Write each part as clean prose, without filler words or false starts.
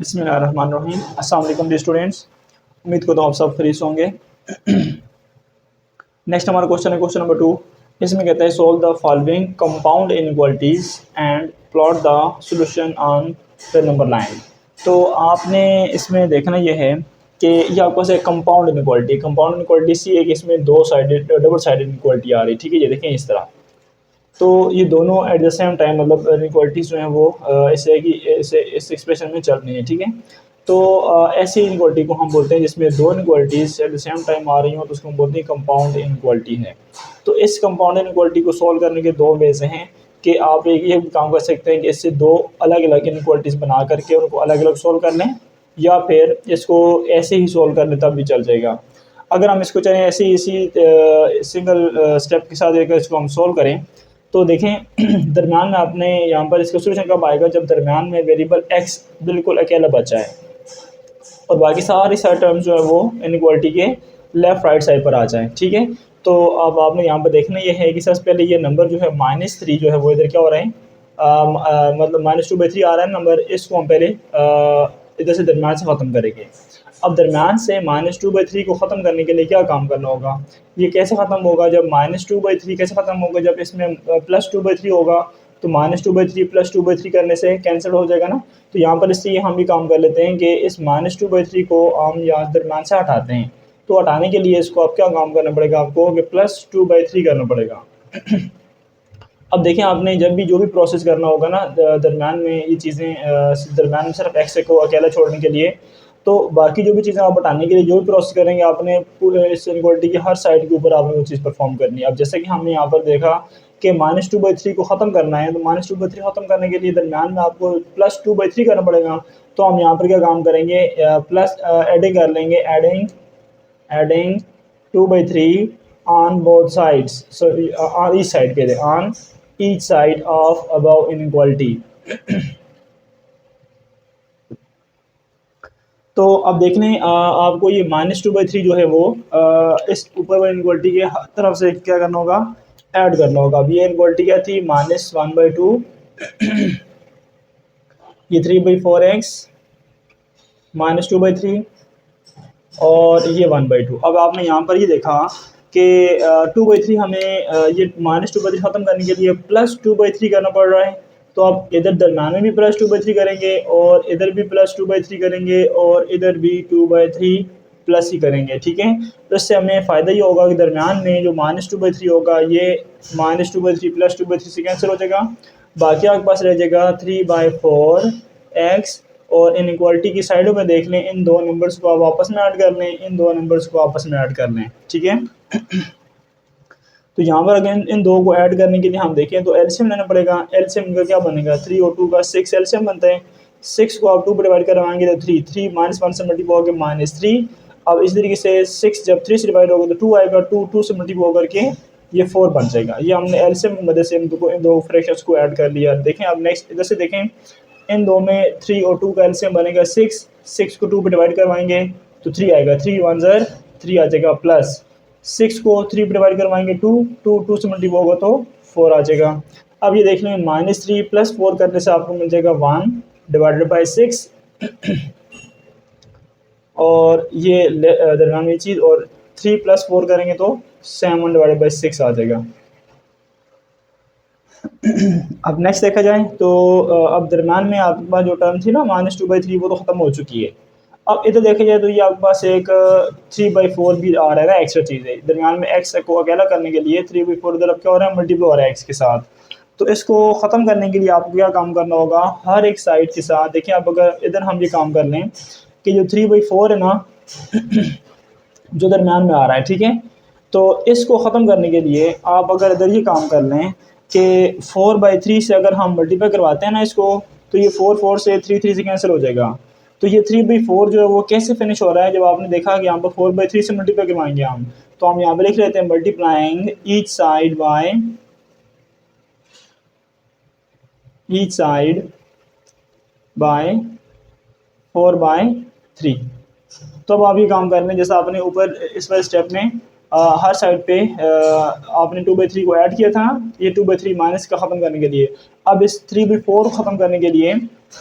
बिस्मिल्लाहिर्रहमानिर्रहीम। अस्सलाम वालेकुम डियर स्टूडेंट्स, उम्मीद करता हूँ आप सब खरीस होंगे। नेक्स्ट हमारा क्वेश्चन है क्वेश्चन नंबर 2। इसमें कहता है solve the following compound inequalities and plot the solution on the number line. तो आपने इसमें देखना यह है कि ये आपके पास एक कंपाउंड इनइक्वालिटी सी है कि इसमें दो साइडेड डबल साइडेड इनइक्वालिटी आ रही है। ठीक है, ये देखें इस तरह। तो ये दोनों एट द सेम टाइम मतलब इनइक्वालिटीज जो हैं वो ऐसे है कि ऐसे इस एक्सप्रेशन में चल रही हैं। ठीक है, तो ऐसी इनइक्वालिटी को हम बोलते हैं जिसमें दो inequalities at the same time आ रही हो तो उसको हम बोलते हैं कंपाउंड इनइक्वालिटी है। तो इस कंपाउंड इनइक्वालिटी को सॉल्व करने के दो वेज हैं कि आप एक ये काम कर सकते हैं कि इससे दो अलग अलग इनइक्वालिटीज बना करके उनको अलग अलग सॉल्व कर लें, या फिर इसको ऐसे ही सॉल्व कर लें तब भी चल जाएगा। अगर हम इसको चाहें ऐसे इसी सिंगल स्टेप के साथ अगर इसको हम सॉल्व करें तो देखें दरम्यान में आपने यहाँ पर इसका सोल्यूशन कब आएगा, जब दरम्यान में वेरिएबल एक्स बिल्कुल अकेला बचा है और बाकी सारी सारे टर्म्स जो है वो इनइक्वालिटी के लेफ़्ट राइट साइड पर आ जाए। ठीक है, तो अब आपने यहाँ पर देखना ये है कि सबसे पहले ये नंबर जो है -3 जो है वो इधर क्या हो रहा है, मतलब -2/3 आ रहा है नंबर। इसको हम पहले इधर से दरम्यान से ख़त्म करेंगे। अब दरम्यान से -2/3 को ख़त्म करने के लिए क्या काम करना होगा, ये कैसे ख़त्म होगा, जब -2/3 कैसे ख़त्म होगा, जब इसमें +2/3 होगा तो -2/3 +2/3 करने से कैंसिल हो जाएगा ना। तो यहाँ पर इससे हम भी काम कर लेते हैं कि इस -2/3 को हम यहाँ दरम्यान से हटाते हैं। तो हटाने के लिए इसको अब क्या काम करना पड़ेगा आपको कि +2/3 करना पड़ेगा। अब देखें आपने जब भी जो भी प्रोसेस करना होगा ना दरम्यान में ये चीज़ें दरम्यान में सिर्फ एक्स को अकेला छोड़ने के लिए, तो बाकी जो भी चीज़ें आप हटाने के लिए जो भी प्रोसेस करेंगे आपने इस इनइक्वालिटी की हर साइड के ऊपर आपने वो चीज़ परफॉर्म करनी है। अब जैसे कि हमने यहाँ पर देखा कि -2/3 को ख़त्म करना है, तो -2/3 ख़त्म करने के लिए दरम्यान में आपको +2/3 करना पड़ेगा। तो हम यहाँ पर क्या काम करेंगे, प्लस एडिंग कर लेंगे, adding 2/3 on both sides, so on each side के लिए, on each side of above inequality। तो अब देख लें आपको ये -2/3 जो है वो इस ऊपर वाली इनइक्वालिटी के हर तरफ से क्या करना होगा, ऐड करना होगा। अब ये इनइक्वालिटी क्या थी, -1/2 ये 3/4x -2/3 और ये 1/2। अब आपने यहाँ पर ये देखा कि 2/3 हमें ये -2/3 ख़त्म करने के लिए +2/3 करना पड़ रहा है। तो आप इधर दरम्यान में भी +2/3 करेंगे और इधर भी +2/3 करेंगे और इधर भी 2/3 प्लस ही करेंगे। ठीक है, तो इससे हमें फ़ायदा ये होगा कि दरम्यान में जो -2/3 होगा ये -2/3 +2/3 से कैंसिल हो जाएगा। बाकी आपके पास रह जाएगा 3/4x। और इनइक्वालिटी की साइडों में देख लें, इन दो नंबर्स को आप आपस में ऐड कर लें, इन दो नंबर्स को आपस में ऐड कर लें। ठीक है, तो यहाँ पर अगेन इन दो को ऐड करने के लिए हम देखें तो एलसीएम लेना पड़ेगा। एलसीएम का क्या बनेगा, 3 और 2 का 6 एलसीएम बनता है। 6 को आप 2 पर डिवाइड करवाएंगे तो 3 -1 से मल्टीप्लाई होकर -3। अब इस तरीके से 6 जब 3 से डिवाइड होगा तो 2 आएगा, 2 से मल्टीप्लाई होकर के ये 4 बन जाएगा। ये हमने एलसीएम की मदद से इन दो फ्रैक्शंस को ऐड कर लिया। देखें अब नेक्स्ट इधर से देखें, इन दो में 3 और 2 का एलसीएम बनेगा 6 को 2 पे डिवाइड करवाएंगे तो 3 आएगा, 3 1 ज़र 3 आ जाएगा, प्लस 6 को 3 पे डिवाइड करवाएंगे 2 से मल्टीप्लाई होगा तो 4 आ जाएगा। अब ये देख लें -3 + 4 करने से आपको मिल जाएगा 1/6 और ये दरम्यान में चीज़, और 3 + 4 करेंगे तो 7/6 आ जाएगा। अब नेक्स्ट देखा जाए तो अब दरम्यान में आपके पास जो टर्म थी ना -2/3 वो तो ख़त्म हो चुकी है। अब इधर देखा जाए तो ये आपके पास एक 3/4 भी आ रहा है ना, एक्स्ट्रा चीज़ है। दरम्यान में एक्स को अकेला करने के लिए 3/4 इधर अब क्या हो रहा है, मल्टीप्लाई हो रहा है एक्स के साथ। तो इसको ख़त्म करने के लिए आपको क्या काम करना होगा, हर एक साइड के साथ देखिए। अब अगर इधर हम ये काम कर लें कि जो 3/4 है ना जो दरम्यान में आ रहा है, ठीक है, तो इसको ख़त्म करने के लिए आप अगर इधर ये काम कर लें कि 4/3 से अगर हम मल्टीप्लाई करवाते हैं ना इसको, तो ये 4 से 3 से कैंसिल हो जाएगा। तो ये 3/4 जो है वो कैसे फिनिश हो रहा है, जब आपने देखा कि यहाँ पर 4/3 से मल्टीप्लाई करवाएंगे हम, तो हम यहाँ पर लिख लेते हैं मल्टीप्लाइंग ईच साइड बाय 4/3। तो अब आप ये काम कर लें जैसा आपने ऊपर इस वाले स्टेप में हर साइड पे आपने 2/3 को ऐड किया था, ये 2/3 माइनस का ख़त्म करने के लिए। अब इस 3/4 ख़त्म करने के लिए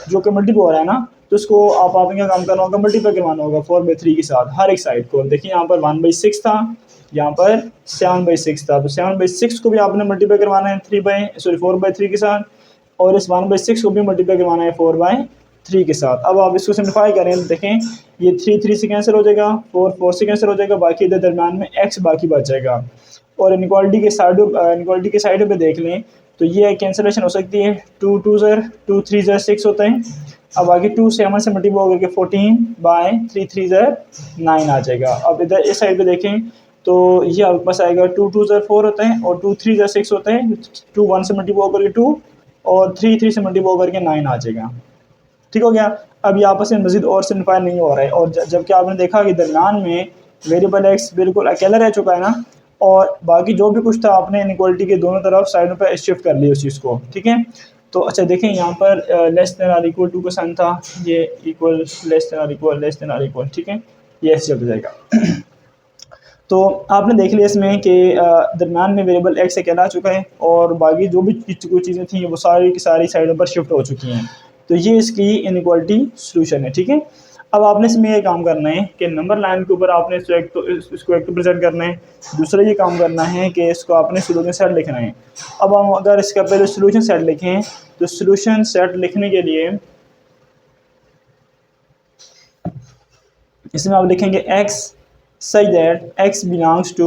जो कि मल्टीप्लाई हो रहा है ना, तो उसको आपने क्या काम करना होगा, मल्टीप्लाई करवाना होगा 4/3 के साथ हर एक साइड को। देखिए यहाँ पर 1/6 था, यहाँ पर 7/6 था, तो 7/6 को भी आपने मल्टीप्लाई करवाना है 4/3 के साथ, और इस 1/6 को भी मल्टीप्लाई करवाना है 4/3 के साथ। अब आप इसको सिम्प्लीफाई करें तो देखें ये 3 से कैंसिल हो जाएगा, 4 से कैंसिल हो जाएगा, बाकी इधर दरम्यान में x बाकी बच जाएगा। और इनक्वालिटी के साइड पे देख लें तो ये कैंसिलेशन हो सकती है, 2 2 ज़र 2 3 ज़र 6 होते हैं। अब आगे 2 7 से मल्टीप्लाई होकर के 14/3 3 ज़र 9 आ जाएगा। अब इधर इस साइड पे देखें तो ये आपके पास आएगा 2 2 ज़र 4 होते हैं और 2 3 ज़र 6 होते हैं। 2 1 से मल्टीप्लाई होकर के 2 और 3 3 से मल्टीप्लाई होकर के 9 आ जाएगा। ठीक हो गया। अब ये आपस में मजीद और सिम्प्लीफाई नहीं हो रहा है, और जबकि आपने देखा कि दरमियान में वेरिएबल एक्स बिल्कुल अकेला रह चुका है ना, और बाकी जो भी कुछ था आपने इनइक्वालिटी के दोनों तरफ साइडों पर शिफ्ट कर लिया उस चीज़ को। ठीक है, तो अच्छा देखें यहाँ पर less than or equal to का साइन था, ये equal less than or equal, ठीक है, ये ऐसे चल जाएगा। तो आपने देख लिया इसमें कि दरमियान में वेरिएबल एक्स अकेला आ चुका है और बाकी जो भी कुछ चीज़ें थी वो सारी की सारी साइडों पर शिफ्ट हो चुकी हैं। तो ये इसकी इनइक्वालिटी सॉल्यूशन है। ठीक है, अब आपने इसमें ये काम करना है कि नंबर लाइन के ऊपर आपने इसको एक तो प्रेजेंट करना है, दूसरा ये काम करना है कि इसको आपने सॉल्यूशन सेट लिखना है। अब हम अगर इसका पहले सॉल्यूशन सेट लिखें तो सॉल्यूशन सेट लिखने के लिए इसमें आप लिखेंगे x such that x belongs to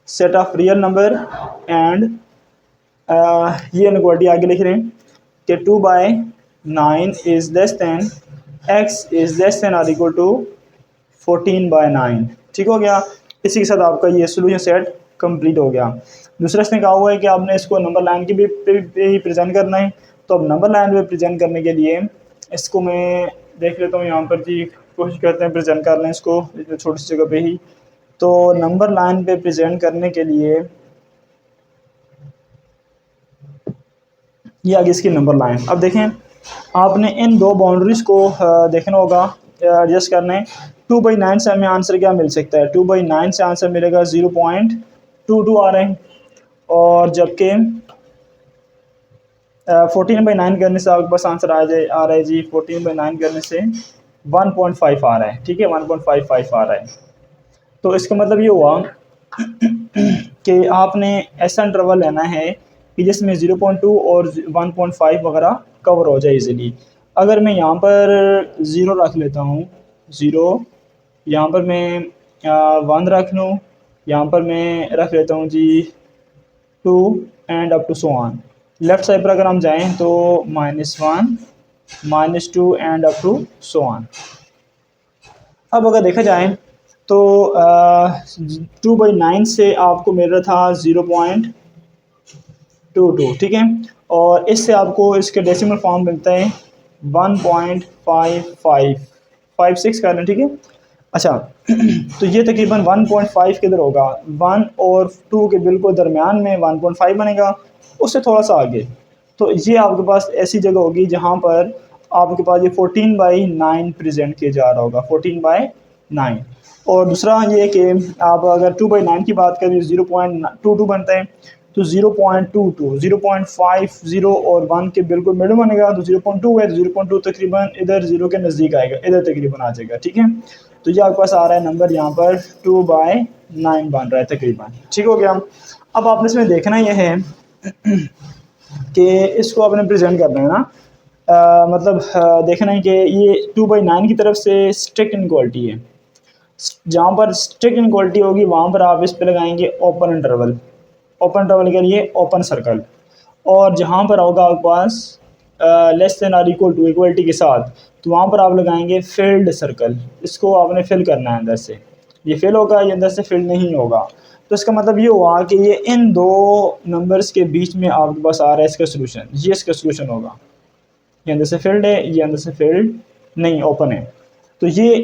set of real number and ये इनइक्वालिटी आगे लिख रहे हैं कि 2/9 is less than x is less than or equal to 14/9। ठीक हो गया, इसी के साथ आपका ये सॉल्यूशन सेट कंप्लीट हो गया। दूसरा इसने कहा हुआ है कि आपने इसको नंबर लाइन की भी प्रेजेंट करना है। तो अब नंबर लाइन पे प्रेजेंट करने के लिए इसको मैं देख लेता हूँ यहाँ पर जी, कोशिश करते हैं प्रेजेंट कर लें इसको छोटी सी जगह पे ही। तो नंबर लाइन पे प्रेजेंट करने के लिए ये आगे इसकी नंबर लाइन। अब देखें आपने इन दो बाउंड्रीज को देखना होगा, एडजस्ट करना है। 2/9 से हमें आंसर क्या मिल सकता है, 2/9 से आंसर मिलेगा 0.22 आ रहे हैं, और जबकि 14/9 करने से आपके पास आंसर आ रहा है जी, 14/9 करने से 1.5 आ रहा है। ठीक है, 1.55 आ रहा है। तो इसका मतलब ये हुआ कि आपने ऐसा इंटरवल लेना है कि जिसमें 0.2 और 1.5 वगैरह कवर हो जाए इजीली। अगर मैं यहाँ पर 0 रख लेता हूँ, 0, यहाँ पर मैं 1 रख लूँ, यहाँ पर मैं रख लेता हूँ जी 2 and up to so on. Left side पर अगर हम जाएं तो -1 -2 and up to so on. अब अगर देखा जाए तो 2/9 से आपको मिल रहा था 0.22, ठीक है, और इससे आपको इसके डेसिमल फॉर्म मिलता है 1.5556 का है, ठीक है। अच्छा तो ये तकरीबन 1.5 किधर होगा, 1 और 2 के बिल्कुल दरमियान में 1.5 बनेगा, उससे थोड़ा सा आगे। तो ये आपके पास ऐसी जगह होगी जहाँ पर आपके पास ये 14/9 प्रेजेंट किया जा रहा होगा, 14/9। और दूसरा ये कि आप अगर 2/9 की बात करें 0.22 बनता है, तो 0.22 0.50 और 1 के बिल्कुल मिडल बनेगा। तो 0.2 है, 0.2 तकरीबन इधर 0 के नज़दीक आएगा, इधर तकरीबन आ जाएगा, ठीक है। तो ये आपके पास आ रहा है नंबर यहाँ पर 2/9 बन रहा है तकरीबन, ठीक हो गया। अब आपने इसमें देखना यह है कि इसको आपने प्रेजेंट करना है ना, देखना है कि ये 2/9 की तरफ से स्ट्रिक्ट इनइक्वालिटी है। जहाँ पर स्ट्रिक्ट इनइक्वालिटी होगी वहाँ पर आप इस पे लगाएंगे ओपन इंटरवल के लिए ओपन सर्कल, और जहाँ पर होगा आपके पास less than or equal to equality के साथ, तो वहाँ पर आप लगाएंगे फिल्ड सर्कल। इसको आपने फिल करना है अंदर से, ये फिल होगा, ये अंदर से फिल नहीं होगा। तो इसका मतलब ये हुआ कि ये इन दो नंबर्स के बीच में आपके पास आ रहा है इसका सोल्यूशन, ये इसका सोल्यूशन होगा। ये अंदर से फिल्ड है, ये अंदर से फिल्ड नहीं, ओपन है। तो ये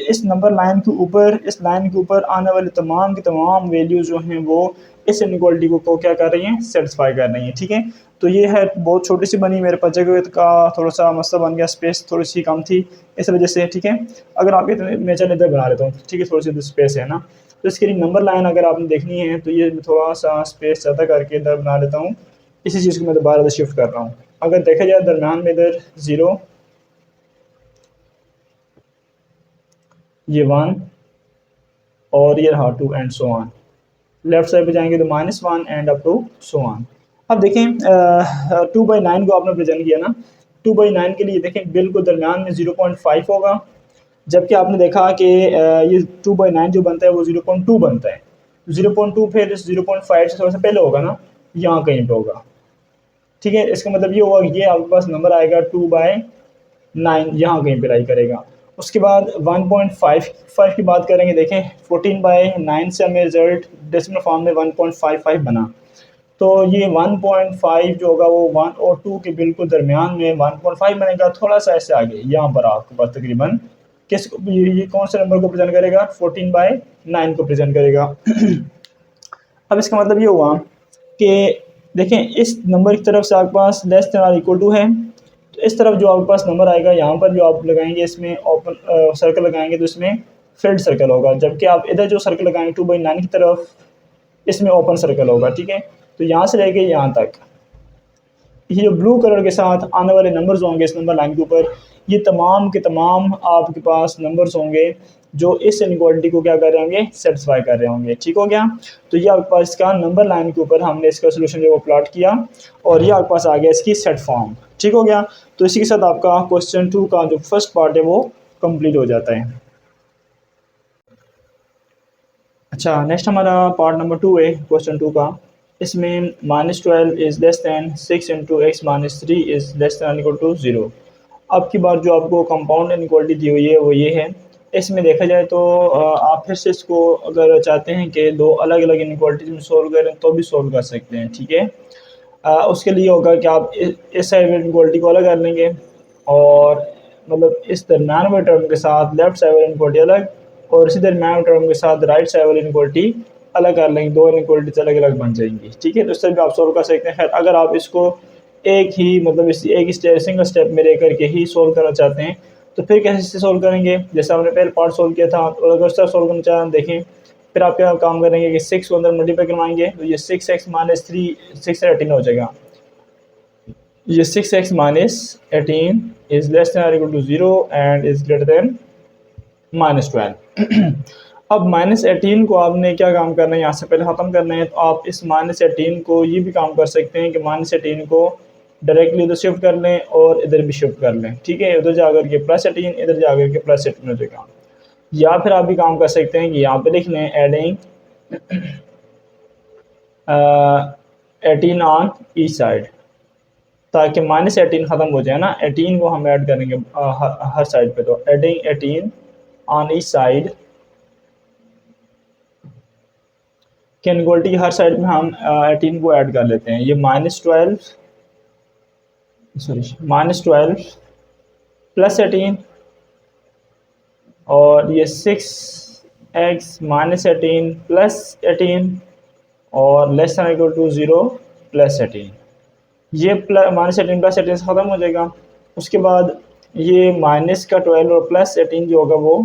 इस नंबर लाइन के ऊपर, इस लाइन के ऊपर आने वाले तमाम की तमाम वैल्यूज जो हैं वो इस इनइक्वालिटी को क्या कर रही हैं, सेटिस्फाई कर रही हैं, ठीक है। तो ये है बहुत छोटी सी बनी, मेरे पास जगह का थोड़ा सा मसला बन गया, स्पेस थोड़ी सी कम थी इस वजह से, ठीक है। अगर आप मैं चल इधर बना लेता हूँ, ठीक है, थोड़ी सी स्पेस है ना, तो इसके लिए नंबर लाइन अगर आपने देखनी है तो ये थोड़ा सा स्पेस ज़्यादा करके इधर बना लेता हूँ। इसी चीज़ को मैं दोबारा शिफ्ट कर रहा हूँ। अगर देखा जाए दरम्यान में इधर 0 ये 1 और ये रहा 2 and so on. Left side पे जाएंगे तो -1 and up to so on. अब देखें 2/9 को आपने प्रेजेंट किया ना, 2/9 के लिए देखें बिल्कुल दरमियान में 0.5 होगा, जबकि आपने देखा कि ये 2/9 जो बनता है वो 0.2 बनता है। 0.2 फिर 0.5 से थोड़ा सा पहले होगा ना, यहाँ कहीं पे होगा। ठीक है, इसका मतलब ये हुआ कि ये आपके पास नंबर आएगा 2/9, यहाँ कहीं पे राइट करेगा। उसके बाद 1.55 की बात करेंगे। देखें 14/9 से हमें रिजल्ट डेसिमल फॉर्म में 1.55 बना, तो ये 1.5 जो होगा वो 1 और 2 के बिल्कुल दरमियान में 1.5 बनेगा, थोड़ा सा ऐसे आगे यहाँ पर आपके पास तकरीबन किसको ये कौन से नंबर को प्रेजेंट करेगा, 14/9 को प्रेजेंट करेगा। अब इसका मतलब ये हुआ कि देखें इस नंबर की तरफ से आपके पास लेस देन और इक्वल टू है, तो इस तरफ जो आपके पास नंबर आएगा यहाँ पर जो आप लगाएंगे इसमें ओपन सर्कल लगाएंगे तो इसमें फिल्ड सर्कल होगा, जबकि आप इधर जो सर्कल लगाएंगे 2/9 की तरफ इसमें ओपन सर्कल होगा। ठीक है, तो यहाँ से लेके यहाँ तक ये जो ब्लू कलर के साथ आने वाले नंबर्स होंगे इस नंबर लाइन के ऊपर, ये तमाम के तमाम आपके पास नंबर्स होंगे जो इस इनइक्वालिटी को क्या कर रहे होंगे, सेटिस्फाई कर रहे होंगे। ठीक हो गया, तो ये आपके पास इसका नंबर लाइन के ऊपर हमने इसका सोल्यूशन जो वो प्लॉट किया और ये आपके पास आ गया इसकी सेट फॉर्म। ठीक हो गया, तो इसी के साथ आपका क्वेश्चन 2 का जो फर्स्ट पार्ट है वो कंप्लीट हो जाता है। अच्छा, नेक्स्ट हमारा पार्ट नंबर 2 है क्वेश्चन 2 का। इसमें -12 is less than 6 into x minus 3 is less than equal to 0। अब की बार जो आपको कंपाउंड इनइक्वालिटी दी हुई है वो ये है। इसमें देखा जाए तो आप फिर से इसको अगर चाहते हैं कि दो अलग अलग इनइक्वालिटीज में सोल्व करें तो भी सोल्व कर सकते हैं। ठीक है, उसके लिए होगा कि आप इस साइड इनइक्वालिटी को अलग कर लेंगे और मतलब इस दरम्यान वाले टर्म के साथ लेफ्ट साइड वाली इनइक्वालिटी अलग और इसी दरम्यान वाले टर्म के साथ राइट साइड वाली इनइक्वालिटी अलग कर लेंगे, दो इनइक्वालिटीज अलग अलग बन जाएंगी। ठीक है, तो इस तरह भी आप सोल्व कर सकते हैं। खैर अगर आप इसको एक ही मतलब इस एक सिंगल स्टेप में रह करके ही सोल्व करना चाहते हैं तो फिर कैसे सोल्व करेंगे, जैसे हमने पहले पार्ट सोल्व किया था और अगर उसका सोल्व करना चाहें देखें, फिर आप क्या काम करेंगे कि 6 को अंदर मल्टीप्लाई करवाएंगे तो ये 6x माइनस 3 6 से 18 हो जाएगा। ये 6x minus 18 is less than equal to 0 and is greater than -12। अब -18 को आपने क्या काम करना है, यहाँ से पहले ख़त्म करना है, तो आप इस -18 को ये भी काम कर सकते हैं कि -18 को डायरेक्टली उधर शिफ्ट कर लें और इधर भी शिफ्ट कर लें। ठीक है, उधर जाकर के +18 इधर जाकर के +18 हो जाएगा। या फिर आप भी काम कर सकते हैं कि यहाँ पे लिख लें एडिंग 18 ऑन ईच साइड, ताकि -18 ख़त्म हो जाए ना, 18 को हम ऐड करेंगे हर साइड पे, तो एडिंग 18 ऑन ईच साइड के इनइक्वालिटी की हर साइड में हम 18 को ऐड कर लेते हैं। ये -12 +18 और ये 6x माइनस 18 +18 और लेस देन इक्वल टू 0 +18। ये -18 +18 से ख़त्म हो जाएगा। उसके बाद ये माइनस का 12 और +18 जो होगा वो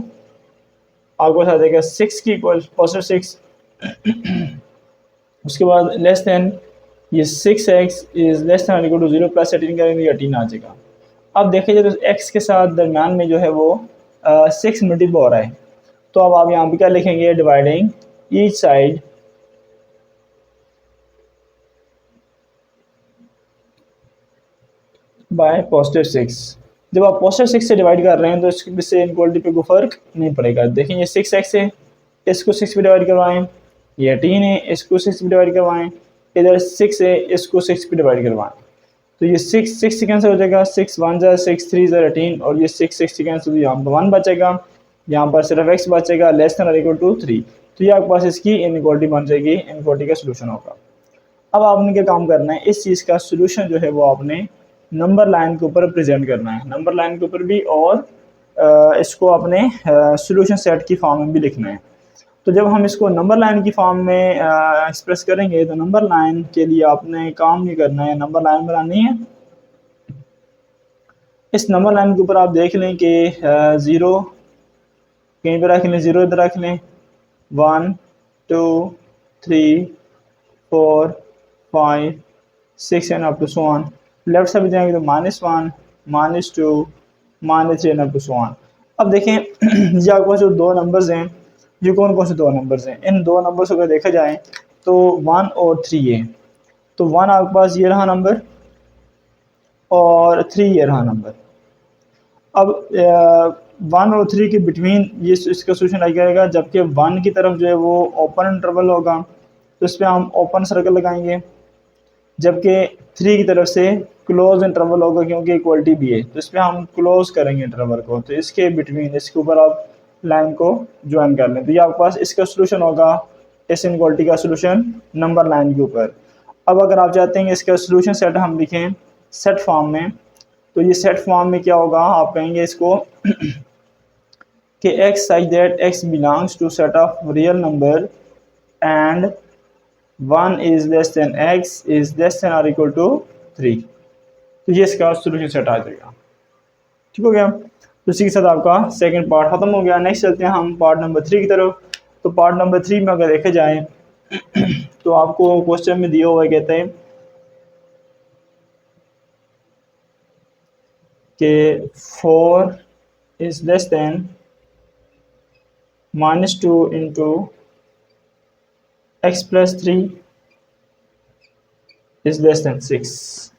आपको आ जाएगा 6 की इक्वल +6। उसके बाद लेस देन ये 6x is less than equal to 0 +18 करेंगे 18 आ जाएगा। अब देखिए तो x के साथ दरम्यान में जो है वो 6 मल्टीप्लाई हो रहा है, तो अब आप यहाँ पे क्या लिखेंगे, डिवाइडिंग ईच साइड बाय +6। जब आप +6 से डिवाइड कर रहे हैं तो इससे इनक्वालिटी पे कोई फ़र्क नहीं पड़ेगा। देखिए ये 6x है, इसको 6 पे डिवाइड करवाएं, ये 18 है, इसको 6 पे डिवाइड करवाएं, इधर 6 है, इसको 6 पे डिवाइड करवाएं, तो ये 6 से कैंसिल हो जाएगा, 6 1 ज़ा 6 3 ज़ा 18 और ये 6 से कैंसिल, तो यहाँ पर 1 बचेगा, यहाँ पर सिर्फ x बचेगा लेस देन और इक्वल टू 3। तो ये आपके पास इसकी इनइक्वालिटी बन जाएगी, इनइक्वालिटी का सोल्यूशन होगा। अब आपने क्या काम करना है, इस चीज़ का सोल्यूशन जो है वो आपने नंबर लाइन के ऊपर प्रेजेंट करना है, नंबर लाइन के ऊपर भी, और इसको अपने सोल्यूशन सेट की फॉर्म में भी लिखना है। तो जब हम इसको नंबर लाइन की फॉर्म में एक्सप्रेस करेंगे तो नंबर लाइन के लिए आपने काम ये करना है, नंबर लाइन बनानी है। इस नंबर लाइन के ऊपर आप देख लें कि 0 कहीं पर रख लें, 0 इधर रख लें, 1 2 3 4 5 6 and up to so on. Left side जाएंगे तो -1 -2 -3 and up to so on. अब देखें ये आपके पास जो दो नंबर्स हैं, ये कौन कौन से दो नंबर्स हैं? इन दो नंबर्स को अगर देखा जाए तो 1 और 3 है। तो 1 आपके पास ये रहा नंबर और 3 ये रहा नंबर। अब 1 और 3 के बिटवीन ये इसका सोल्यूशन आ जाएगा, जबकि 1 की तरफ जो है वो ओपन इंटरवल होगा तो इस पर हम ओपन सर्कल लगाएंगे, जबकि 3 की तरफ से क्लोज इंटरवल होगा क्योंकि इक्वलिटी भी है तो इस पर हम क्लोज करेंगे इंटरवल को। तो इसके बिटवीन इसके ऊपर आप लाइन को ज्वाइन कर लें तो ये आपके पास इसका सोल्यूशन होगा, इस इनक्वालिटी का सोल्यूशन नंबर लाइन के ऊपर। अब अगर आप चाहते हैं इसका सोल्यूशन सेट हम लिखें सेट फॉर्म में, तो ये सेट फॉर्म में क्या होगा, आप कहेंगे इसको कि x such that x belongs to set of real number and 1 is less than x is less than or equal to 3। तो ये इसका सोल्यूशन सेट आ जाएगा। ठीक हो गया। तो इसी के साथ आपका सेकंड पार्ट खत्म हो गया। नेक्स्ट चलते हैं हम पार्ट नंबर 3 की तरफ। तो पार्ट नंबर 3 में अगर देखा जाए तो आपको क्वेश्चन में दिया हुआ है, कहते हैं कि 4 is less then -2 into x plus 3 is less then 6।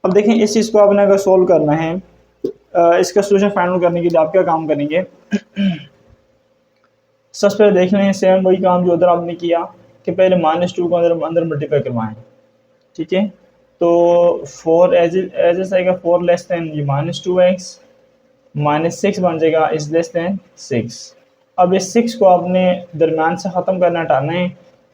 अब देखें इस चीज़ को आपने अगर सोल्व करना है, इसका सोल्यूशन फाइंड करने के लिए आप क्या काम करेंगे, सबसे पहले देख लें सेम वही काम जो उधर आपने किया कि पहले -2 को अंदर मल्टीप्लाई करवाएं। ठीक है, तो 4 एज आएगा 4 लेस देन ये -2x -6 बन जाएगा इज लेस देन 6। अब इस 6 को आपने दरम्यान से ख़त्म करना हटाना है,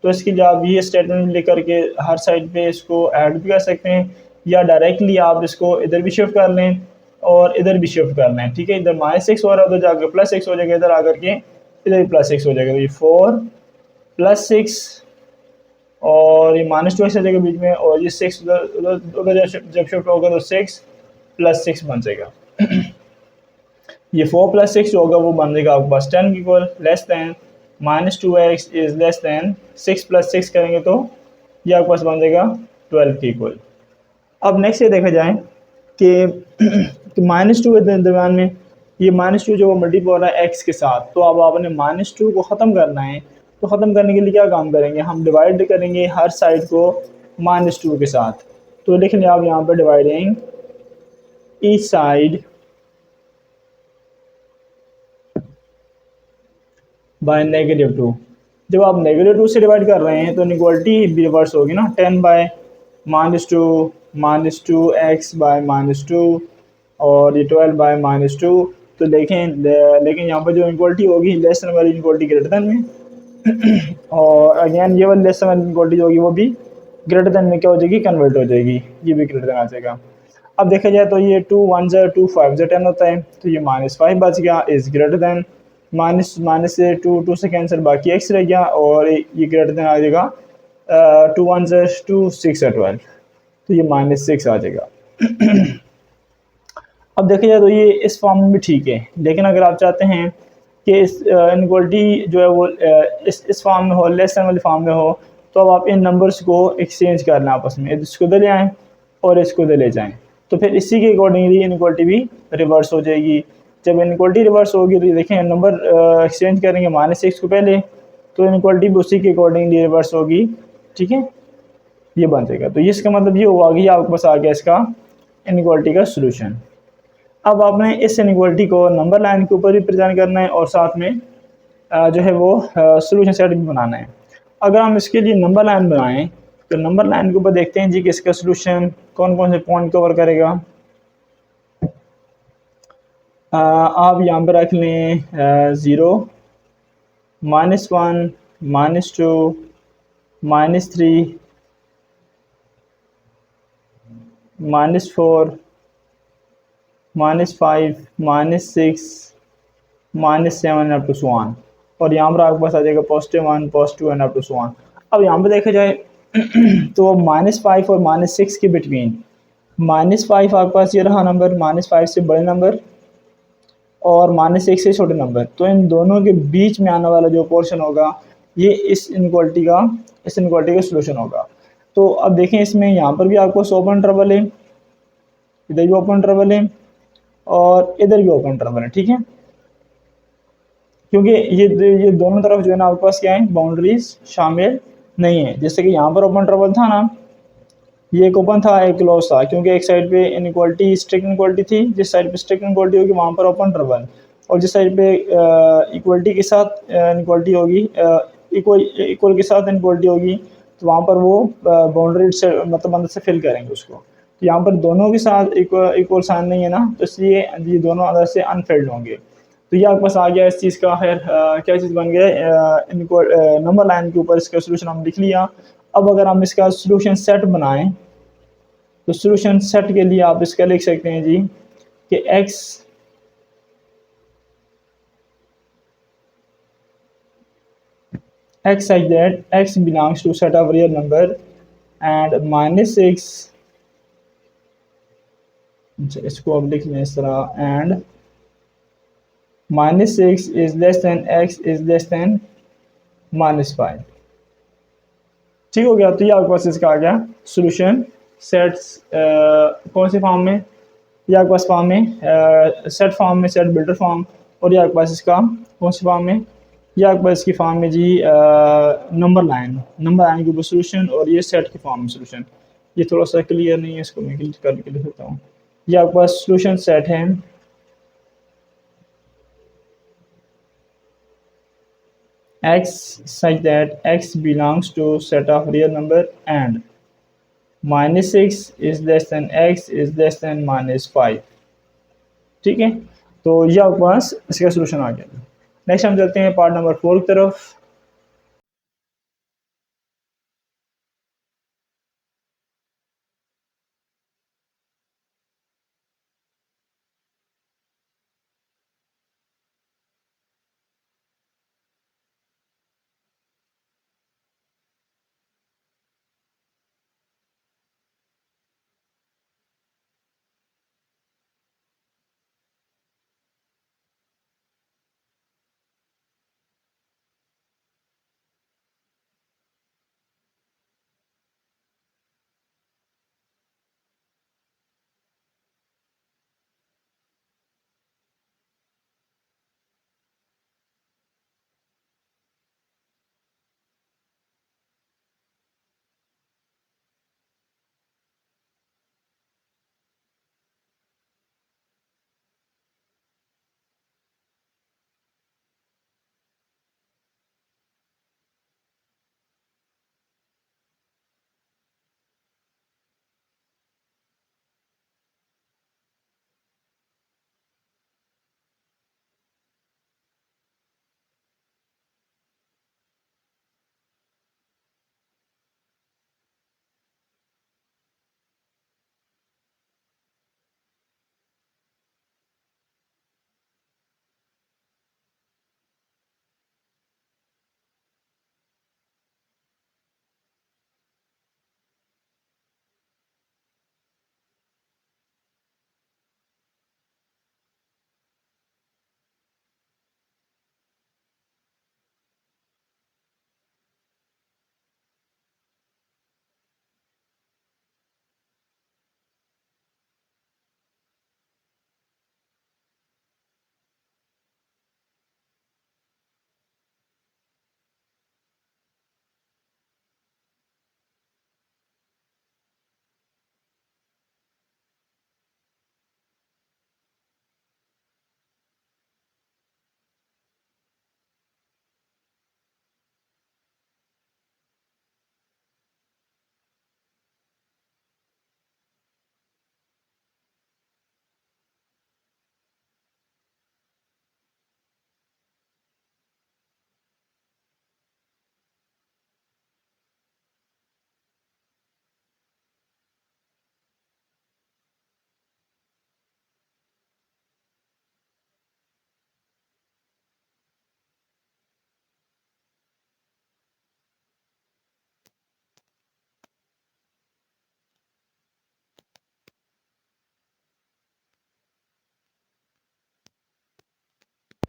तो इसके लिए आप ये स्टेटमेंट लिख करके हर साइड पे इसको ऐड भी कर सकते हैं या डायरेक्टली आप इसको इधर भी शिफ्ट कर लें और इधर भी शिफ्ट कर लें। ठीक है, इधर -6 हो रहा है उधर जाकर +6 हो जाएगा, इधर आकर के इधर भी +6 हो जाएगा। तो ये 4 + 6 और ये -2 हो जाएगा बीच में, और ये 6 उधर जब शिफ्ट होगा तो 6 + 6 बन जाएगा। ये 4 + 6 जो होगा वो बन जाएगा आपके पास 10 की equal, less than -2x is less than 6 + 6 करेंगे तो ये आपके पास बन जाएगा 12 की इक्वल। अब नेक्स्ट ये देखा जाए कि -2 के दरम्यान में ये -2 जो मल्टीप्लाई हो रहा है x के साथ, तो अब आपने -2 को ख़त्म करना है। तो ख़त्म करने के लिए क्या काम करेंगे, हम डिवाइड करेंगे हर साइड को -2 के साथ। तो लिख लें आप यहाँ पर डिवाइडिंग ईच साइड बाय -2। जब आप -2 से डिवाइड कर रहे हैं तो इनक्वालिटी भी रिवर्स होगी ना, 10 बाय -2 -2x बाय -2 और ये 12 बाय -2। तो देखें लेकिन यहाँ पर जो इनक्वालिटी होगी लेस देन वाली इनक्वालिटी ग्रेटर देन में और अगेन ये वाली लेस देन वाली इनक्वालिटी होगी वो भी ग्रेटर देन में क्या हो जाएगी, कन्वर्ट हो जाएगी, ये भी ग्रेटर देन आ जाएगा। अब देखा जाए तो ये 2 1 2 5 10 होता है, तो ये -5 बच गया इज़ ग्रेटर देन माइनस से 2 से कैंसिल, बाकी x रह गया और ये ग्रेटर देन आ जाएगा 2 1 2 6 है 12, तो ये -6 आ जाएगा। अब देखा जाए तो ये इस फॉर्म में भी ठीक है, लेकिन अगर आप चाहते हैं कि इस इनक्वालिटी जो है वो इस फॉर्म में हो, लेस देन वाली फॉर्म में हो, तो अब आप इन नंबर्स को एक्सचेंज कर लें आपस में, इसको इधर ले आएँ और इसको इधर ले जाएँ, तो फिर इसी के अकॉर्डिंगली इनक्वालिटी भी रिवर्स हो जाएगी। जब इनक्वालिटी रिवर्स होगी तो देखें नंबर एक्सचेंज करेंगे -6 को पहले, तो इनक्वालिटी भी उसी के अकॉर्डिंगली रिवर्स होगी। ठीक है, ये बन जाएगा। तो ये इसका मतलब ये हुआ कि आपके पास आ गया इसका इनक्वालिटी का सोल्यूशन। अब आपने इस इनक्वालिटी को नंबर लाइन के ऊपर भी प्रेजेंट करना है और साथ में जो है वो सोल्यूशन सेट भी बनाना है। अगर हम इसके लिए नंबर लाइन बनाएं तो नंबर लाइन के ऊपर देखते हैं जी कि इसका सोल्यूशन कौन कौन से पॉइंट कवर करेगा। आप यहाँ पर रख लें 0 -1 -2 -3 -4 -5 -6 -7 अप टू सो ऑन, और यहाँ पर आपके पास आ जाएगा +1 +2 and up to so on. अब यहाँ पर देखा जाए तो -5 और -6 के बिटवीन -5 आपके पास ये रहा नंबर, -5 से बड़े नंबर और -6 से छोटे नंबर, तो इन दोनों के बीच में आने वाला जो पोर्शन होगा ये इस इनक्वालिटी का सोल्यूशन होगा। तो अब देखें इसमें यहाँ पर भी आपको ओपन इंटरवल है, इधर भी ओपन इंटरवल है और इधर भी ओपन इंटरवल है, ठीक है, क्योंकि ये दोनों तरफ जो है ना आपके पास क्या है, बाउंड्रीज शामिल नहीं है। जैसे कि यहाँ पर ओपन इंटरवल था ना, ये एक ओपन था एक क्लोज था, क्योंकि एक साइड पे इनइक्वालिटी स्ट्रिक्ट इनइक्वालिटी थी, जिस साइड पे स्ट्रिक्ट इनइक्वालिटी होगी वहाँ पर ओपन इंटरवल, और जिस साइड पे इक्वलिटी के साथ इनइक्वालिटी होगी, इक्वल इक्वल के साथ इनइक्वालिटी होगी, तो वहाँ पर वो बाउंड्री से मतलब अंदर से फिल करेंगे उसको। तो यहाँ पर दोनों के साथ इक्वल साइन नहीं है ना, तो इसलिए ये दोनों अंदर से अनफिल्ड होंगे। तो ये आपके पास आ गया इस चीज़ का। खैर क्या चीज़ बन गया, इनको नंबर लाइन के ऊपर इसका सोल्यूशन हम लिख लिया। अब अगर हम इसका सोल्यूशन सेट बनाएं, तो सोल्यूशन सेट के लिए आप इसका लिख सकते हैं जी कि x such that x belongs to set of real number and -6, इसको अब लिख लें इस तरह, and -6 is less then x is less then -5। ठीक हो गया। तो ये आपके पास इसका आ गया सोल्यूशन सेट्स, कौन से फॉर्म में, ये आपके पास फॉर्म में सेट फॉर्म में, सेट बिल्डर फॉर्म, और ये आपके पास इसका कौन से फॉर्म में, ये आपके पास इसकी फॉर्म में जी नंबर लाइन के ऊपर सोल्यूशन, और ये सेट के फॉर्म में सोल्यूशन। ये थोड़ा सा क्लियर नहीं है, इसको मैं क्लियर करके लिख देता हूँ। ये आपके पास सोल्यूशन सेट है x such that x belongs to set of real number and -6 is less than x is less than -5। ठीक है, तो ये आपके पास इसका सोल्यूशन आ गया। नेक्स्ट हम चलते हैं पार्ट नंबर 4 की तरफ।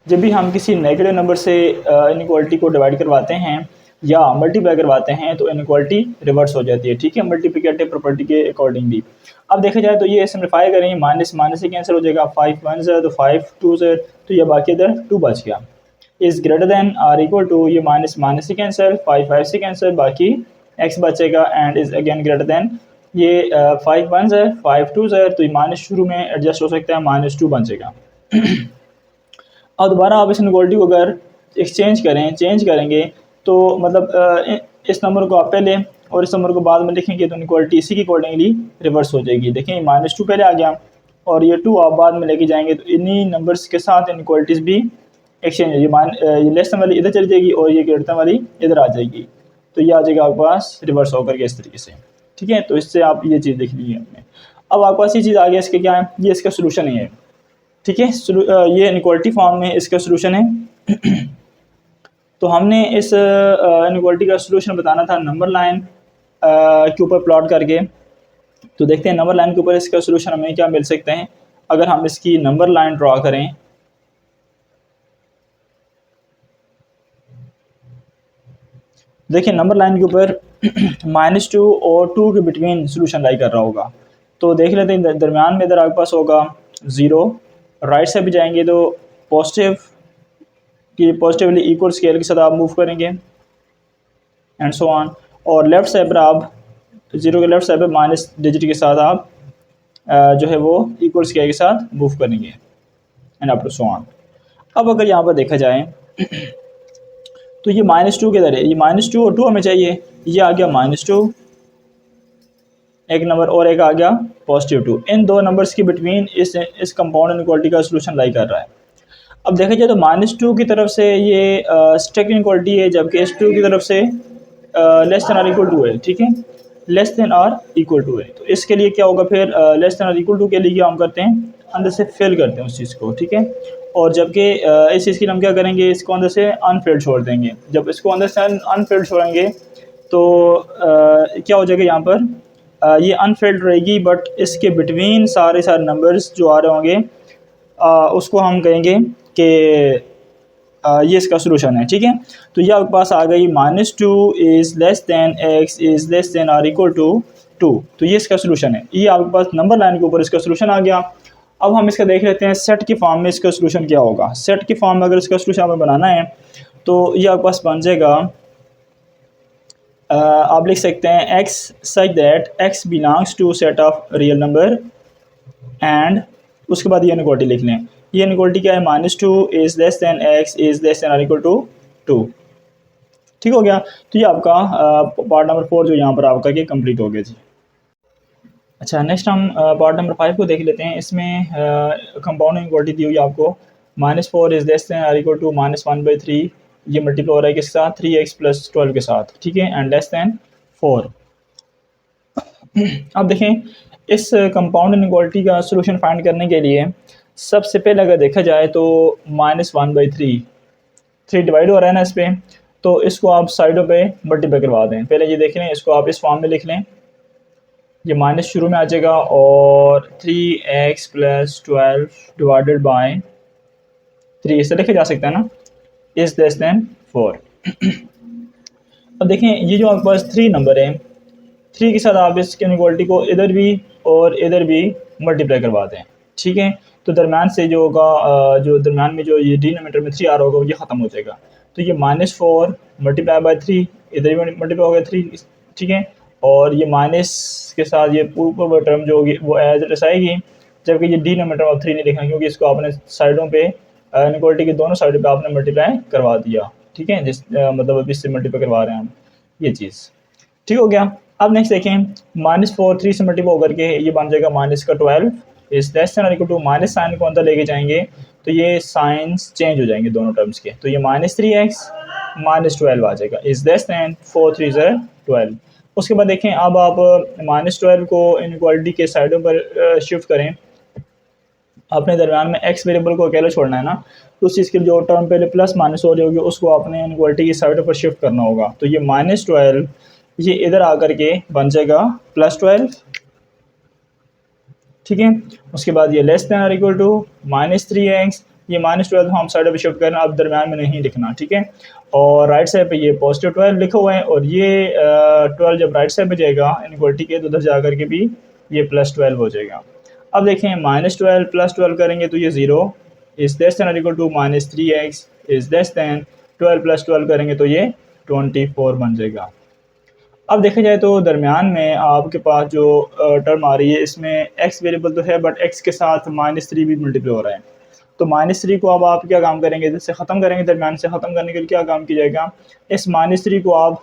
जब भी हम किसी नेगेटिव नंबर से इनइक्वालिटी को डिवाइड करवाते हैं, या मल्टीप्लाई करवाते हैं तो इनइक्वालिटी रिवर्स हो जाती है, ठीक है, मल्टीप्लिकेटिव प्रॉपर्टी के अकॉर्डिंगली। अब देखा जाए तो ये सिम्प्लीफाई करेंगे, माइनस माइनस से कैंसिल हो जाएगा, 5 1 है तो 5 2 है तो ये बाकी इधर 2 बच गया। Is greater than or equal to, ये माइनस माइनस से कैंसिल, 5 5 से कैंसिल, बाकी x बचेगा, and is again greater than, ये 5 1 है 5 2 है तो ये माइनस शुरू में एडजस्ट हो सकता है, -2 बचेगा। और दोबारा आप इस इनइक्वालिटी को अगर एक्सचेंज करें, चेंज करेंगे तो मतलब इस नंबर को आप पहले और इस नंबर को बाद में लिखेंगे तो इनइक्वालिटी इसी के अकॉर्डिंगली रिवर्स हो जाएगी। देखें -2 पहले आ गया और ये 2 आप बाद में लेके जाएंगे तो इन्हीं नंबर्स के साथ इनइक्वालिटीज़ भी एक्सचेंज ये लेस वाली इधर चली जाएगी और ये ग्रेटर वाली इधर आ जाएगी, तो ये आ जाएगा आपके पास रिवर्स होकर के इस तरीके से, ठीक है। तो इससे आप ये चीज़ देख लीजिए आपने। अब आपके पास ये चीज़ आ गया, इसके क्या है, ये इसका सोल्यूशन है, ठीक है, ये इनइक्वालिटी फॉर्म में इसका सोल्यूशन है। तो हमने इस इनइक्वालिटी का सोल्यूशन बताना था नंबर लाइन के ऊपर प्लॉट करके। तो देखते हैं नंबर लाइन के ऊपर इसका सोल्यूशन हमें क्या मिल सकते हैं अगर हम इसकी नंबर लाइन ड्रॉ करें। देखिए नंबर लाइन के ऊपर -2 और 2 के बिटवीन सोल्यूशन लाई कर रहा होगा। तो देख लेते हैं दरमियान में इधर आपके पास होगा 0, राइट से भी जाएंगे तो पॉजिटिव कि पॉजिटिवली इक्वल स्केल के साथ आप मूव करेंगे एंड सो ऑन, और लेफ़्ट साइड पर आप 0 के लेफ़्ट साइड पर माइनस डिजिट के साथ आप जो है वो इक्वल स्केल के साथ मूव करेंगे and up to so on. अब अगर यहाँ पर देखा जाए तो ये -2 किधर है, ये -2 और 2 हमें चाहिए, ये आ गया -2 एक नंबर और एक आ गया +2। इन दो नंबर्स के बिटवीन इस कंपाउंड इनइक्वालिटी का सोल्यूशन लाई कर रहा है। अब देखा जाए तो -2 की तरफ से ये स्टेक इनइक्वालिटी है, जबकि S2 की तरफ से less than or equal to है, ठीक है, less than or equal to है। तो इसके लिए क्या होगा फिर, less than or equal to के लिए क्या हम करते हैं, अंदर से फिल करते हैं उस चीज़ को, ठीक है। और जबकि इस चीज़ की हम क्या करेंगे, इसको अंदर से अनफिल्ड छोड़ देंगे। जब इसको अंदर से अनफिल्ड छोड़ेंगे तो क्या हो जाएगा, यहाँ पर ये अनफिल्ड रहेगी, बट इसके बिटवीन सारे नंबर्स जो आ रहे होंगे उसको हम कहेंगे कि ये इसका सोल्यूशन है, ठीक है। तो ये आपके पास आ गई -2 is less than x is less than or equal to 2। तो ये इसका सोल्यूशन है, ये आपके पास नंबर लाइन के ऊपर इसका सोल्यूशन आ गया। अब हम इसका देख लेते हैं सेट की फॉर्म में इसका सोल्यूशन क्या होगा। सेट की फॉर्म में अगर इसका सोल्यूशन हमें बनाना है तो ये आपके पास बन जाएगा, आप लिख सकते हैं x such that x belongs to set of real number and उसके बाद ये इनइक्वालिटी लिख लें। ये इनइक्वालिटी क्या है, -2 is less than x is less than or equal to 2, ठीक हो गया। तो ये आपका पार्ट नंबर 4 जो यहाँ पर आपका ये कंप्लीट हो गया जी। अच्छा, नेक्स्ट हम पार्ट नंबर 5 को देख लेते हैं। इसमें कंपाउंड इनइक्वालिटी दी हुई है आपको, -4 is less than or equal to -1/3, ये मल्टीप्लाई हो रहा है किसके साथ, 3x + 12 के साथ, ठीक है, एंड लेस दैन 4। अब देखें इस कंपाउंड इनइक्वालिटी का सोल्यूशन फाइंड करने के लिए सबसे पहले अगर देखा जाए तो -1/3 3 डिवाइड हो रहा है ना इस पर, तो इसको आप साइडों पे मल्टीप्लाई करवा दें। पहले ये देख लें, इसको आप इस फॉर्म में लिख लें, ये माइनस शुरू में आ जाएगा और 3x + 12 डिवाइडेड बाय 3 इसे लिखा जा सकता है ना, इज़ लेस दैन 4। अब देखें ये जो आपके पास 3 नंबर है, 3 के साथ आप इसकी इनइक्वालिटी को इधर भी और इधर भी मल्टीप्लाई करवा दें, ठीक है। तो दरम्यान से जो होगा, जो दरम्यान में जो ये डिनोमिनेटर में 3 आ रहा होगा ये ख़त्म हो जाएगा। तो ये -4 मल्टीप्लाई बाय 3, इधर भी मल्टीप्लाई हो गया 3, ठीक है। और ये माइनस के साथ ये ऊपर टर्म जो होगी वो एज इट इज आएगी, जबकि ये डिनोमिनेटर ऑफ 3 नहीं लिखना क्योंकि इसको आपने साइडों पे इनइक्वालिटी के दोनों साइडों पे आपने मल्टीप्लाई करवा दिया, ठीक है, जिस मतलब इससे मल्टीप्लाई करवा रहे हैं हम, ये चीज़ ठीक हो गया। अब नेक्स्ट देखें, -4 3 से मल्टीप्लाई होकर के ये बन जाएगा -12 इज लेस देन और इक्वल टू, माइनस साइन को अंदर लेके जाएंगे तो ये साइंस चेंज हो जाएंगे दोनों टर्म्स के, तो ये -3x -12 आ जाएगा, इज लेस दैन 4 3 12। उसके बाद देखें अब आप -12 को इनइक्वालिटी के साइडों पर शिफ्ट करें, अपने दरमियान में x वेरिएबल को अकेले छोड़ना है ना, तो उस चीज़ के जो टर्म पहले प्लस माइनस हो रही होगी उसको आपने इनइक्वालिटी की साइडों पर शिफ्ट करना होगा। तो ये -12 ये इधर आकर के बन जाएगा +12, ठीक है। उसके बाद ये लेस दैन और इक्वल टू -3x, ये -12 हम साइड पे शिफ्ट करना, अब दरम्यान में नहीं लिखना, ठीक है। और राइट साइड पे ये +12 लिखा हुआ है, और ये 12 जब राइट साइड पे जाएगा इनक्वलिटी के, तो उधर जा कर के भी ये +12 हो जाएगा। अब देखें -12 +12 करेंगे तो ये 0 इज़ लेस देन और equal to -3x is less than 12 + 12 करेंगे तो ये 24 बन जाएगा। अब देखा जाए तो दरमियान में आपके पास जो टर्म आ रही है, इसमें x वेरिएबल तो है, बट x के साथ -3 भी मल्टीप्लाई हो रहा है। तो -3 को अब आप क्या काम करेंगे, इससे ख़त्म करेंगे, दरमियान से ख़त्म करने के लिए क्या काम किया जाएगा, इस -3 को आप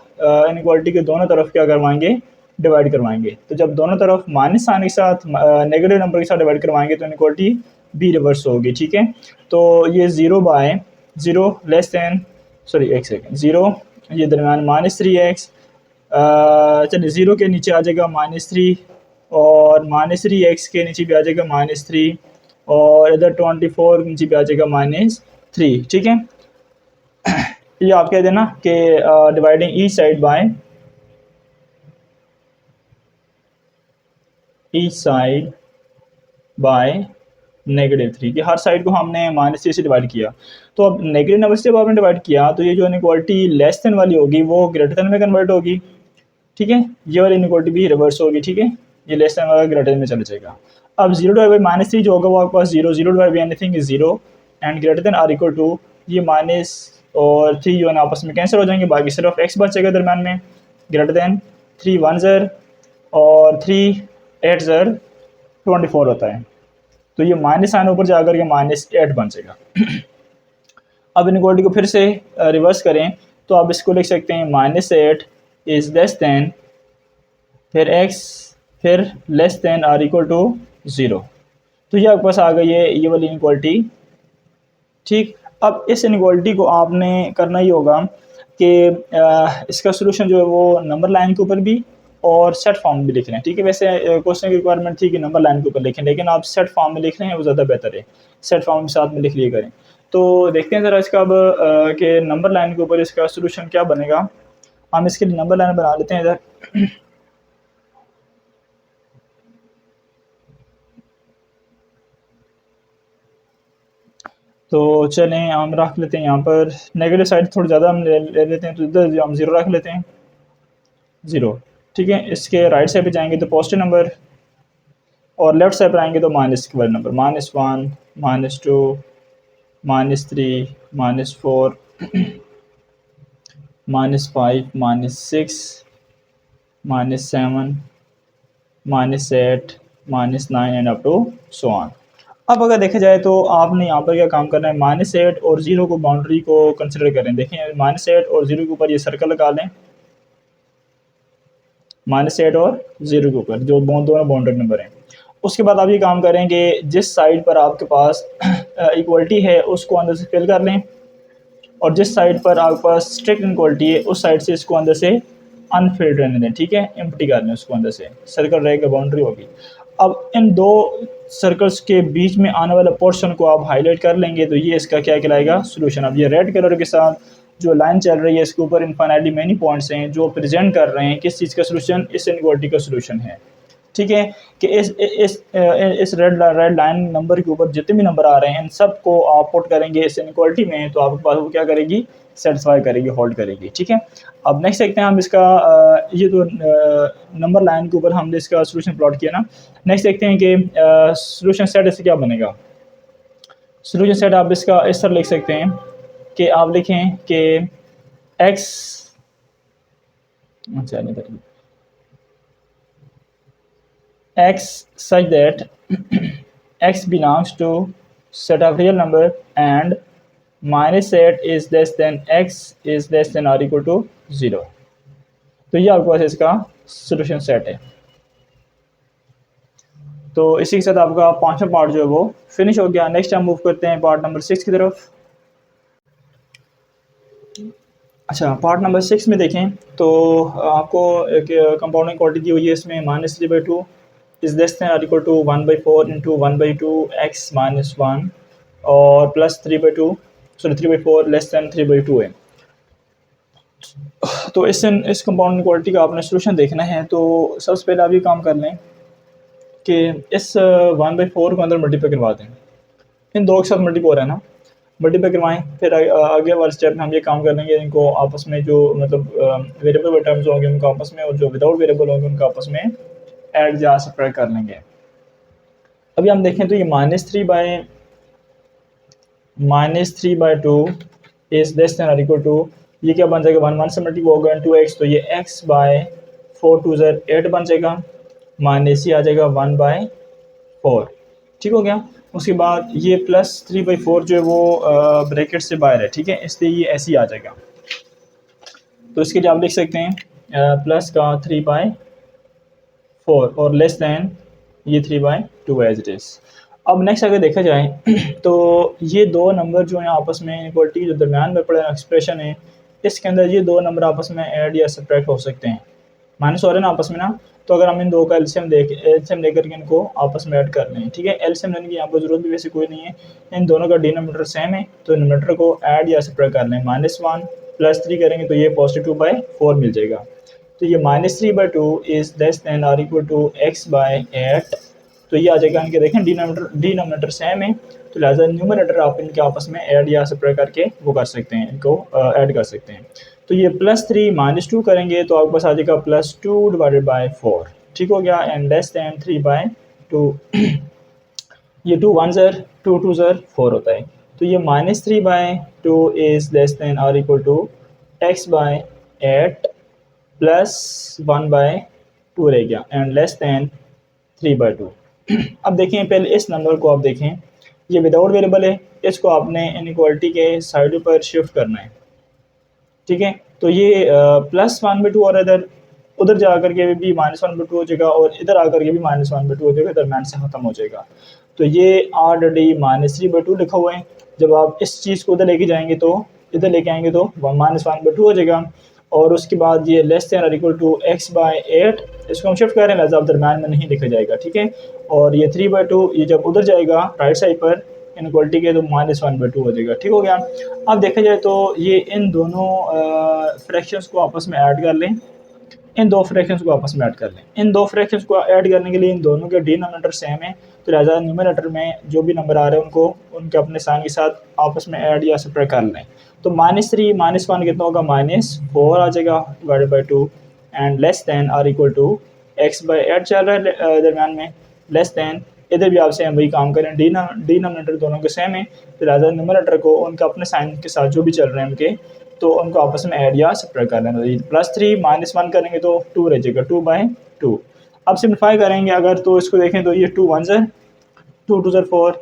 इनइक्वालिटी के दोनों तरफ क्या करवाएंगे, डिवाइड करवाएंगे। तो जब दोनों तरफ माइनस आने के साथ नेगेटिव नंबर के साथ डिवाइड करवाएंगे तो इनइक्वालिटी भी रिवर्स होगी, ठीक है। तो ये 0/0 लेस दैन, सॉरी एक सेकेंड, 0 ये दरमियान -3x, चलिए 0 के नीचे आ जाएगा -3, और -3x के नीचे भी आ जाएगा -3, और इधर 24 के नीचे भी आ जाएगा -3, ठीक है। ये आप कह देना कि डिवाइडिंग ईच साइड बाय -3, कि हर साइड को हमने -3 से डिवाइड किया। तो अब नेगेटिव नंबर से जब आपने डिवाइड किया तो ये जो इनइक्वालिटी लेस देन वाली होगी वो ग्रेटर देन में कन्वर्ट होगी, ठीक है। ये वाली इनइक्वालिटी भी रिवर्स होगी, ठीक है। ये लेस देन वाला ग्रेटर देन में चला जाएगा। अब 0/-3 जो होगा वो आपके पास 0 anything is 0 and greater than or equal to ये माइनस और 3 जो है आपस में कैंसिल हो जाएंगे, बाकी सिर्फ x बचेगा दरम्यान में, ग्रेटर देन 3 1 ज़र और 3 8 ज़र 24 होता है। तो ये माइनस साइन ऊपर जाकर के -8 बन जाएगा। अब इनइक्वालिटी को फिर से रिवर्स करें तो आप इसको लिख सकते हैं -8 इज़ लेस दैन फिर x फिर less than or equal to 0। तो ये आपके पास आ गई है ये वाली इनइक्वालिटी, ठीक। अब इस इनइक्वालिटी को आपने करना ही होगा कि इसका सोल्यूशन जो है वो नंबर लाइन के ऊपर भी और सेट फॉर्म में भी लिख लें, ठीक है। वैसे क्वेश्चन की रिक्वायरमेंट थी कि नंबर लाइन के ऊपर लिखें, लेकिन आप सेट फॉर्म में लिख लें वो ज़्यादा बेहतर है, सेट फॉर्म के साथ में लिख लिया करें। तो देखते हैं ज़रा इसका अब कि नंबर लाइन के ऊपर इसका सोल्यूशन क्या बनेगा। हम इसके लिए नंबर लाइन बना लेते हैं इधर। तो चलें हम रख लेते हैं यहाँ पर नेगेटिव साइड थोड़ी ज़्यादा हम ले लेते हैं, तो इधर हम 0 रख लेते हैं, 0, ठीक है। इसके राइट साइड पे जाएंगे तो पॉजिटिव नंबर, और लेफ्ट साइड पर आएंगे तो माइनस के वाले number, -1 -2 -3 -4 -5 -6 -7 -8 -9 and up to so on. अब अगर देखा जाए तो आपने यहाँ पर क्या काम करना है, -8 और 0 को बाउंड्री को कंसिडर करें। देखें -8 और 0 के ऊपर ये सर्कल लगा लें, -8 और 0 के ऊपर जो दोनों बाउंड्री नंबर हैं। उसके बाद आप ये काम करें कि जिस साइड पर आपके पास इक्वलिटी है उसको अंदर से फिल कर लें, और जिस साइड पर आपके पास स्ट्रिक्ट इनइक्वालिटी है उस साइड से इसको अंदर से अनफिल्ड रहने दें, ठीक है। एम्प्टी कर लें उसको अंदर से, सर्कल रहेगा, बाउंड्री होगी। अब इन दो सर्कल्स के बीच में आने वाला पोर्शन को आप हाईलाइट कर लेंगे तो ये इसका क्या कहलाएगा, सोल्यूशन। अब ये रेड कलर के साथ जो लाइन चल रही है इसके ऊपर इनफाइनाइटली मैनी पॉइंट्स हैं जो प्रेजेंट कर रहे हैं किस चीज़ का सोल्यूशन, इस इनइक्वालिटी का सोल्यूशन है, ठीक है। कि इस रेड लाइन नंबर के ऊपर जितने भी नंबर आ रहे हैं इन सब को आप पुट करेंगे इस इनइक्वालिटी में, तो आपके पास वो क्या करेगी, सेटिस्फाई करेगी, होल्ड करेगी, ठीक है। अब नेक्स्ट देखते हैं हम इसका ये तो नंबर लाइन के ऊपर हमने इसका सोल्यूशन प्लॉट किया ना। नेक्स्ट देखते हैं कि सोल्यूशन सेट इससे क्या बनेगा। सोल्यूशन सेट आप इसका इस तरह लिख सकते हैं कि आप लिखें कि x, अच्छा नहीं, x such that x belongs to set of real number and -8 is less than x is less than or equal to 0। तो ये आपके पास इसका सोल्यूशन सेट है। तो इसी के साथ आपका पांचवा पार्ट जो है वो फिनिश हो गया। नेक्स्ट हम मूव करते हैं पार्ट नंबर 6 की तरफ। अच्छा, पार्ट नंबर 6 में देखें तो आपको एक कंपाउंडिंग क्वांटिटी दी हुई है, इसमें -3/2 इज़ लेस दैन और इक्वल टू 1/4 इंटू 1/2 x -1 और प्लस 3/4 लेस दैन 3/2 है। तो इस कंपाउंड क्वालिटी का आपने सोल्यूशन देखना है। तो सबसे पहले आप ये काम कर लें कि इस 1/4 को अंदर मल्टीप्लाई करवा दें, इन दो के साथ मल्टीप्लाई हो रहा है ना, मल्टीप्लाई करवाएं, फिर आगे वाले स्टेप में हम ये काम कर लेंगे, इनको आपस में जो मतलब वेरिएबल टर्म्स होंगे उनको आपस में, और जो विदाउट वेरिएबल होंगे उनको आपस में ऐड या सब्ट्रैक्ट कर लेंगे। अभी हम देखें तो ये -3/2 इज लेस देन और इक्वल टू, ये क्या बन जाएगा, 1 1 से मल्टीप्लाई होगा 2x, तो ये x/4 2 ज़र 8 बन जाएगा, माइनस ये आ जाएगा 1/4। ठीक हो गया। उसके बाद ये +3/4 जो है वो ब्रैकेट से बाहर है, ठीक है, इसलिए ये ऐसे ही आ जाएगा। तो इसके लिए आप लिख सकते हैं प्लस का 3/4 और लेस दैन ये 3/2 एज इट इज़। अब नेक्स्ट अगर देखा जाए तो ये दो नंबर जो हैं आपस में इक्वलिटी जो दरमियान में पड़े एक्सप्रेशन है, इसके अंदर ये दो नंबर आपस में ऐड या सब्ट्रैक्ट हो सकते हैं, माइनस हो रहे हैं ना आपस में ना। तो अगर हम इन दो का एलसीएम लेकर के इनको आपस में ऐड कर लें, ठीक है, एलसीएम लेने की यहाँ पर जरूरत भी वैसे कोई नहीं है, इन दोनों का डिनोमिनेटर सेम है, तो डिनोमिनेटर को ऐड या सब्ट्रैक्ट कर लें। -1 +3 करेंगे तो ये +2/4 मिल जाएगा। तो ये -3/2 इज लेस देन और इक्वल टू x/8, तो ये आ जाएगा। इनके देखें डिनोमिनेटर सेम है, तो लिहाजा न्यूमरेटर आप इनके आपस में ऐड या सब्ट्रैक्ट करके वो कर सकते हैं, इनको ऐड कर सकते हैं। तो ये +3 -2 करेंगे तो आपके पास आ जाएगा +2/4। ठीक हो गया, एंड लेस दैन 3/2। ये 2 1 ज़र 2 2 ज़र 4 होता है, तो ये -3/2 इज लेस दैन और इक्वल टू x/8 +1/2 रह गया, एंड लेस दैन 3/2। अब देखें, पहले इस नंबर को आप देखें, ये विदाउट वेरिएबल है, इसको आपने इनइक्वालिटी के साइड पर शिफ्ट करना है, ठीक है। तो ये +1/2 और इधर उधर जा कर के भी -1/2 हो जाएगा, और इधर आकर के भी -1/2 हो जाएगा, दरम्यान से ख़त्म हो जाएगा। तो ये ऑलरेडी -3/2 लिखा हुआ है, जब आप इस चीज़ को उधर लेके जाएंगे तो इधर लेके आएंगे तो -1/2 हो जाएगा, और उसके बाद ये लेस देन और इक्वल टू x/8, इसको हम शिफ्ट कर रहे हैं, लिहाजा दरम्यान में नहीं लिखा जाएगा, ठीक है। और ये 3/2 ये जब उधर जाएगा राइट साइड पर इनक्वालिटी के, तो -1/2 हो जाएगा। ठीक हो गया। अब देखा जाए तो ये इन दोनों फ्रैक्शंस को आपस में ऐड कर लें, इन दो फ्रैक्शंस को आपस में ऐड कर लें। इन दो फ्रैक्शंस को ऐड करने के लिए इन दोनों के डिनोमिनेटर सेम है, तो लिहाजा न्यूमरेटर में जो भी नंबर आ रहे हैं उनको उनके अपने साइन के साथ आपस में ऐड या सब्ट्रैक्ट कर लें। तो -3 -1 कितना होगा, -4 आ जाएगा divided by 2, and less than और इक्वल टू x/8 चल रहा है दरम्यान में, लेस दैन, इधर भी आपसे हम वही काम करें, डिनोमिनेटर दोनों के सेम है, तो लिहाजा न्यूमरेटर को उनके अपने साइन के साथ जो भी चल रहे हैं उनके, तो उनको आपस में ऐड या सब्ट्रैक्ट कर लेना। +3 -1 करेंगे तो 2 रह जाएगा, 2/2। अब सिम्प्लीफाई करेंगे अगर, तो इसको देखें तो ये 2 1 ज़र 2 2 ज़र 4,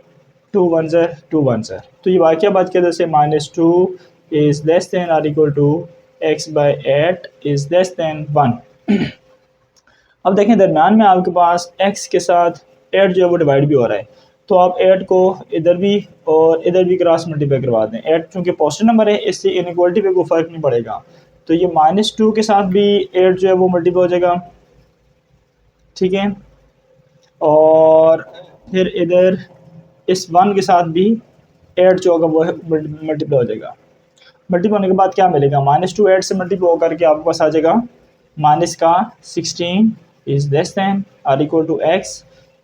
2 1 ज़र 2 1 ज़र, तो ये वाक़या बात की वजह से -2 इज़ लेस दैन और equal to x/8 is less than 1। अब देखें, दरम्यान में आपके पास x के साथ 8 जो है वो डिवाइड भी हो रहा है, तो आप 8 को इधर भी और इधर भी क्रॉस मल्टीप्लाई करवा दें। 8 चूँकि पॉजिटिव नंबर है, इससे इनइक्वालिटी पे कोई फ़र्क नहीं पड़ेगा, तो ये -2 के साथ भी 8 जो है वो मल्टीप्लाई हो जाएगा, ठीक है। और फिर इधर इस 1 के साथ भी 8 जो होगा वो मल्टीप्लाई हो जाएगा। मल्टीप्लाई होने के बाद क्या मिलेगा, -2 8 से मल्टीप्लाई होकर के आपके पास आ जाएगा -16 इज़ लेस दैन और equal to x,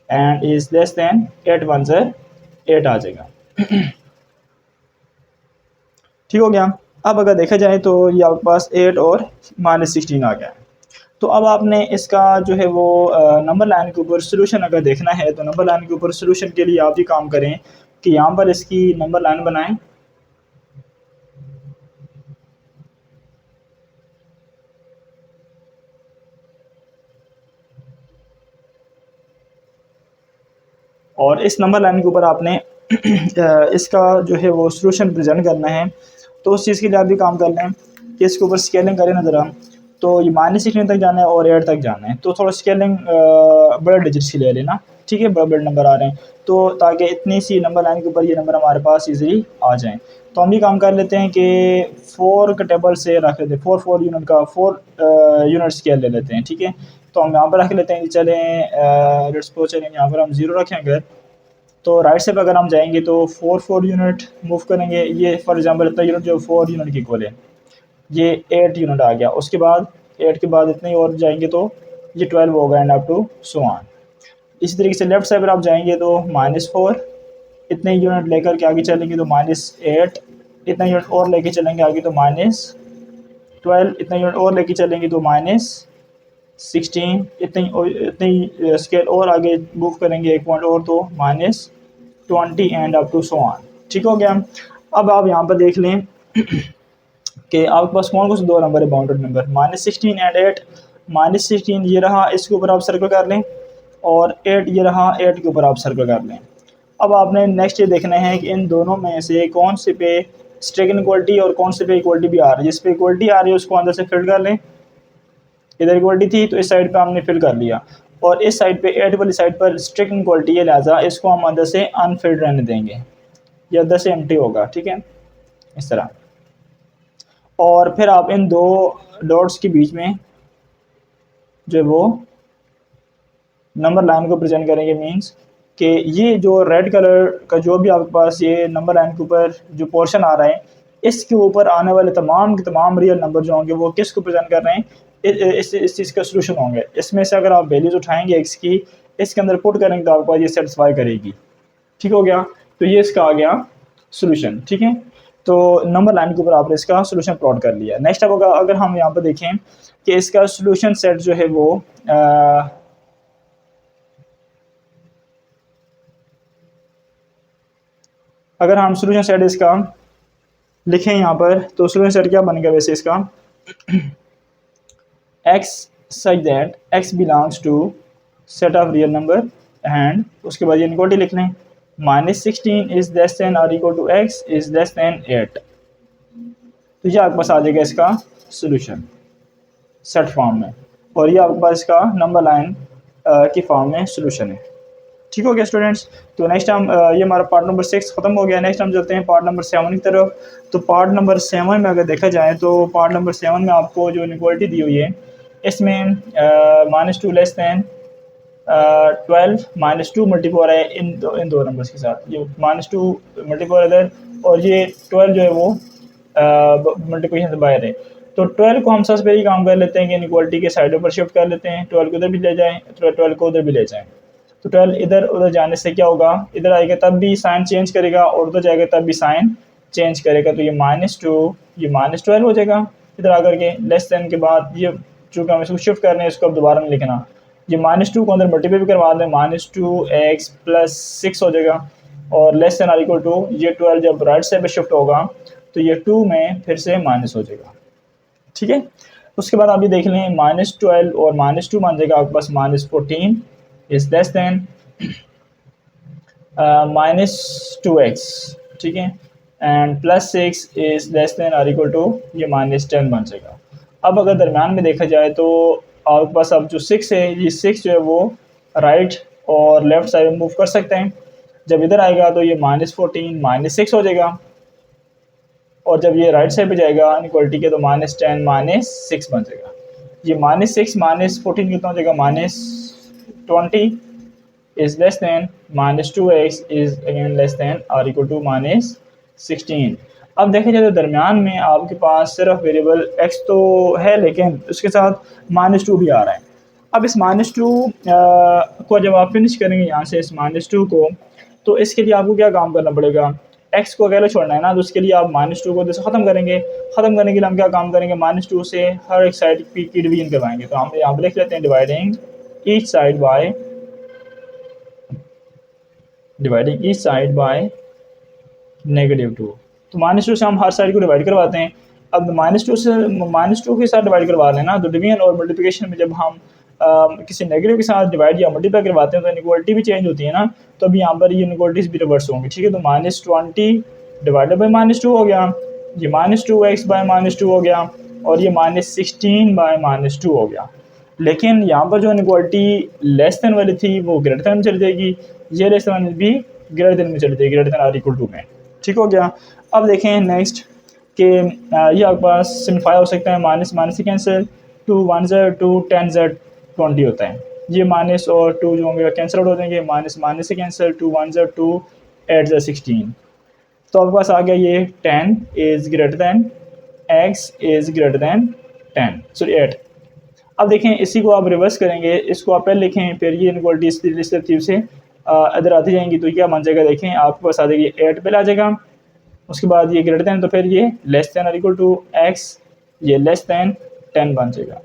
and is less than 8 1 ज़र 8 आ जाएगा। ठीक हो गया। अब अगर देखा जाए तो ये आपके पास 8 और -16 आ गया। तो अब आपने इसका जो है वो नंबर लाइन के ऊपर सोल्यूशन अगर देखना है, तो नंबर लाइन के ऊपर सोल्यूशन के लिए आप ये काम करें कि यहाँ पर इसकी नंबर लाइन बनाएं, और इस नंबर लाइन के ऊपर आपने इसका जो है वो सोल्यूशन प्रेजेंट करना है। तो उस चीज़ के लिए आप भी काम कर लें कि इसके ऊपर स्केलिंग करें ना ज़रा, तो ये -16 तक जाना है और 8 तक जाना है, तो थोड़ा स्केलिंग बड़े डिजिट्स की ले लेना, ठीक है, बड़े बड़े नंबर आ रहे हैं, तो ताकि इतनी सी नंबर लाइन के ऊपर ये नंबर हमारे पास ईज़िली आ जाएँ। तो हम भी काम कर लेते हैं कि 4 का टेबल से रख लेते हैं, 4 यूनिट का 4 यूनिट स्केल ले लेते हैं, ठीक है। तो हम यहाँ पर रख लेते हैं, चलें लेट्स सपोज चलें यहाँ पर हम 0 रखें अगर, तो राइट साइड पर अगर हम जाएंगे तो 4 यूनिट मूव करेंगे, ये फॉर एग्जांपल इतना यूनिट जो 4 यूनिट की इक्वल है, ये 8 यूनिट आ गया। उसके बाद 8 के बाद इतने ही और जाएंगे तो ये 12 होगा, and up to so on. इसी तरीके से लेफ्ट साइड पर आप जाएंगे तो -4 इतने यूनिट लेकर के आगे चलेंगे तो -8, इतना यूनिट और लेके चलेंगे आगे तो -12, इतना यूनिट और लेके चलेंगे तो -16, इतनी स्केल और आगे मूव करेंगे एक पॉइंट और तो -20 and up to so on. ठीक हो गया। अब आप यहाँ पर देख लें कि आपके पास कौन कौन से दो नंबर है बाउंडेड नंबर, -16 एंड 8। -16 ये रहा, इसके ऊपर आप सर्कल कर लें, और 8 ये रहा, 8 के ऊपर आप सर्कल कर लें। अब आपने नेक्स्ट ये देखना है कि इन दोनों में से कौन से पे स्ट्रेगन इक्वलिटी और कौन से पे इक्वलिटी भी आ रही है। जिस पे इक्वलिटी आ रही है उसको अंदर से फिल कर लें। इधर इक्वलिटी थी तो इस साइड पे हमने फिल कर लिया, और इस साइड पे 8 वाली साइड पर स्ट्रेगन इक्वलिटी है, लिहाजा इसको हम अंदर से अनफिल्ड रहने देंगे, ये अंदर से एम्प्टी होगा। ठीक है, इस तरह। और फिर आप इन दो डॉट्स के बीच में जो है वो नंबर लाइन को प्रेजेंट करेंगे, मींस कि ये जो रेड कलर का जो भी आपके पास ये नंबर लाइन के ऊपर जो पोर्शन आ रहा है, इसके ऊपर आने वाले तमाम के तमाम रियल नंबर जो होंगे वो किसको प्रेजेंट कर रहे हैं, इस चीज़ का सोल्यूशन होंगे। इसमें से अगर आप वैल्यूज उठाएंगे एक्स की, इसके अंदर पुट करेंगे तो आपको ये सेटिस्फाई करेगी। ठीक हो गया, तो ये इसका आ गया सोल्यूशन। ठीक है, तो नंबर लाइन के ऊपर आपने इसका सोल्यूशन प्लॉट कर लिया। नेक्स्ट अब अगर हम यहाँ पर देखें कि इसका सोल्यूशन सेट जो है वो अगर हम सोल्यूशन सेट इसका लिखें यहाँ पर, तो सोल्यूशन सेट क्या बनेगा वैसे इसका, x such that x belongs to set of real number, and उसके बाद ये इनक्वलिटी लिख लें, -16 इज लेस देन और equal to x is less than 8। तो ये आपके पास आ जाएगा इसका सोल्यूशन सेट फॉर्म में, और ये आपके पास इसका नंबर लाइन की फॉर्म में सोल्यूशन है। ठीक हो गया स्टूडेंट्स। तो नेक्स्ट हम ये हमारा पार्ट नंबर 6 ख़त्म हो गया। नेक्स्ट हम चलते हैं पार्ट नंबर 7 की तरफ। तो पार्ट नंबर 7 में अगर देखा जाए तो पार्ट नंबर 7 में आपको जो इनक्वलिटी दी हुई है, इसमें -2 लेस दैन 12 -2 मल्टीप्लाई है इन दो नंबर्स के साथ, ये -2 मल्टीप्लाई इधर, और ये 12 जो है वो मल्टीप्लिकेशन से बाहर है। तो 12 को हम सबसे पहले काम कर लेते हैं कि इनक्वलिटी के साइडों पर शिफ्ट कर लेते हैं, 12 को उधर भी ले जाएँ, 12 को उधर भी ले जाएँ। तो 12 इधर उधर जाने से क्या होगा, इधर आएगा तब भी साइन चेंज करेगा, और उधर जाएगा तब भी साइन चेंज करेगा। तो ये -2 ये -12 हो जाएगा इधर आकर के। लेस देन के बाद ये चूँकि हम इसको शिफ्ट कर रहे हैं, इसको अब दोबारा नहीं लिखना, ये -2 को अंदर मल्टीप्लाई भी करवा दें, -2x + 6 हो जाएगा, और लेस देन और इक्वल टू ये 12 जब राइट साइड पे शिफ्ट होगा तो ये 2 में फिर से माइनस हो जाएगा। ठीक है, उसके बाद आप ये देख लें, -12 और -2 मान जाएगा आपके पास -14 इज लेस देन -2x। ठीक है, एंड +6 इज लेस देन और इक्वल टू ये -10 बन जाएगा। अब अगर दरम्यान में देखा जाए तो आपके पास अब जो 6 है, ये 6 जो है वो राइट और लेफ्ट साइड में मूव कर सकते हैं। जब इधर आएगा तो ये -14 -6 हो जाएगा, और जब ये राइट साइड पे जाएगा इनक्वलिटी के तो -10 -6 बन जाएगा। ये -6 -14 कितना हो जाएगा, -20 is less then -2x is again less than और इक्वल टू -16। अब देखा जाए तो दरमियान में आपके पास सिर्फ वेरिएबल x तो है, लेकिन उसके साथ -2 भी आ रहा है। अब इस -2 को जब आप फिनिश करेंगे यहाँ से इस -2 को, तो इसके लिए आपको क्या काम करना पड़ेगा, x को अकेले छोड़ना है ना, तो उसके लिए आप -2 को जैसे ख़त्म करेंगे। ख़त्म करने के लिए हम क्या काम करेंगे, -2 से हर एक साइड की डिवीजन करवाएंगे। तो हम यहाँ पर लिख लेते हैं डिवाइडिंग ईच साइड बाय -2। तो -2 से हम हर साइड को डिवाइड करवाते हैं। अब -2 के साथ डिवाइड करवा लेना, तो डिवीजन और मल्टीप्लिकेशन में जब हम किसी नेगेटिव के साथ डिवाइड या मल्टीप्लाई करवाते हैं तो इनइक्वालिटी भी चेंज होती है ना, तो अब यहाँ पर ये इनइक्वालिटीज़ भी रिवर्स होंगी। ठीक है, तो -20 डिवाइडेड बाई -2 हो गया, ये -2x बाय -2 हो गया, और ये -16 बाय -2 हो गया। लेकिन यहाँ पर जो इनइक्वालिटी लेस देन वाली थी वो ग्रेटर देन में चली जाएगी, ये लेस देन भी ग्रेटर देन में चली जाएगी, ग्रेटर देन और इक्वल टू में। ठीक हो गया। अब देखें नेक्स्ट कि ये आपके पास सिम्प्लीफाई हो सकता है, माइनस से कैंसिल, 2 1 Z 2 10 Z 20 होता है। ये माइनस और 2 जो होंगे कैंसिल आउट हो जाएंगे, माइनस से कैंसिल, 2 1 Z 2 8 Z 16। तो आपके पास आ गया ये 10 is greater then x is greater then 10 sorry 8। अब देखें इसी को आप रिवर्स करेंगे, इसको आप पहले लिखें, फिर ये इनइक्वालिटी इस तरतीब से इधर आती जाएंगी तो क्या बन जाएगा, देखें आपके पास आ जाएगी 8 पे आ जाएगा। उसके बाद ये ग्रेटर दैन, तो फिर ये लेस दैन और इक्वल टू एक्स, ये लेस दैन 10 बन जाएगा।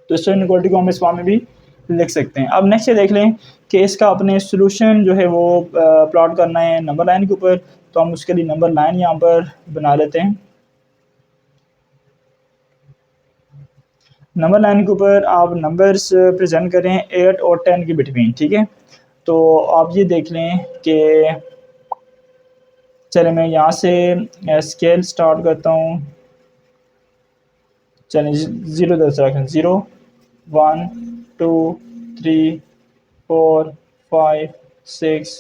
तो इस इनइक्वालिटी को हम इस फॉर्म में भी लिख सकते हैं। अब नेक्स्ट ये देख लें कि इसका अपने सोल्यूशन जो है वो प्लॉट करना है नंबर लाइन के ऊपर, तो हम उसके लिए नंबर लाइन यहाँ पर बना लेते हैं। नंबर लाइन के ऊपर आप नंबर्स प्रेजेंट करें 8 और 10 के बिटवीन, ठीक है। तो आप ये देख लें कि चले मैं यहाँ से स्केल स्टार्ट करता हूँ। चलें 0 दस रखें, 0 1 2 3 4 5 6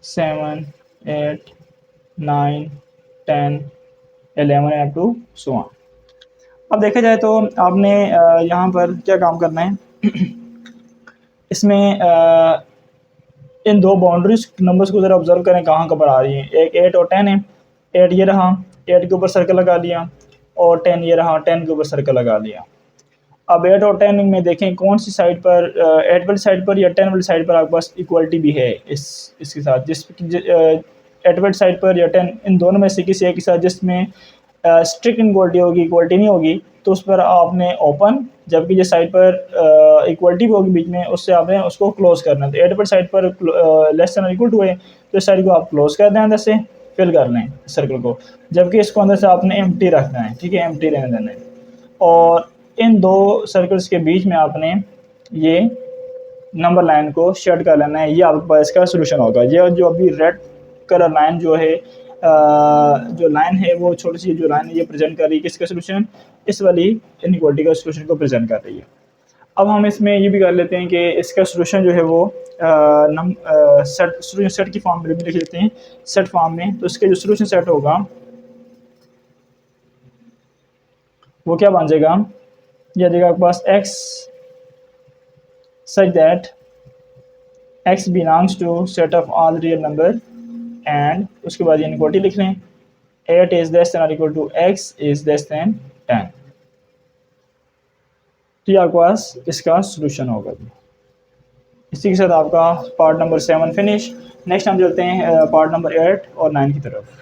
7 8 9 10 11 अप टू सो ऑन। अब देखा जाए तो आपने यहाँ पर क्या काम करना है इसमें इन दो बाउंड्रीज नंबर्स को ज़रा ऑब्जर्व करें कहाँ कहाँ पर आ रही हैं। एक 8 और 10 है, 8 ये रहा, 8 के ऊपर सर्कल लगा लिया, और 10 ये रहा, 10 के ऊपर सर्कल लगा लिया। अब 8 और 10 में देखें कौन सी साइड पर 8 वाली साइड पर या 10 वाली साइड पर आपके पास इक्वलिटी भी है इसके साथ, 8 वाली साइड पर या 10, इन दोनों में से किसी एक के साथ जिसमें स्ट्रिक्ट इक्वलिटी होगी, इक्वलिटी नहीं होगी, तो उस पर आपने ओपन, जबकि जिस साइड पर इक्वलिटी भी होगी बीच में उससे आपने उसको क्लोज करना है। तो 8 वाली साइड पर लेस देन इक्वल टू है तो इस साइड को आप क्लोज कर दें, अंदर से फिल कर लें सर्कल को, जबकि इसको अंदर से आपने एम्प्टी रखना है, ठीक है, एम्प्टी रहने देना है। और इन दो सर्कल्स के बीच में आपने ये नंबर लाइन को शेड कर लेना है। ये आपके पास इसका सोल्यूशन होगा। ये जो अभी रेड कलर लाइन जो है जो लाइन है वो छोटी सी जो लाइन है ये प्रेजेंट कर रही है किसका सोल्यूशन, इस वाली इनइक्वालिटी का सोल्यूशन को प्रेजेंट कर रही है। अब हम इसमें ये भी कर लेते हैं कि इसका सोल्यूशन जो है वो सोल्यूशन सेट की फॉर्म में भी लिख लेते हैं, सेट फॉर्म में। तो इसके जो सोल्यूशन सेट होगा वो क्या बन जाएगा, यह देगा आपके पास x such that x belongs to set of all real number and उसके बाद इनइक्वालिटी लिख लें 8 is less than or equal to x is less than 10। तो ये आपके पास इसका सोल्यूशन होगा। इसी के साथ आपका पार्ट नंबर 7 फिनिश। नेक्स्ट हम चलते हैं पार्ट नंबर 8 और 9 की तरफ।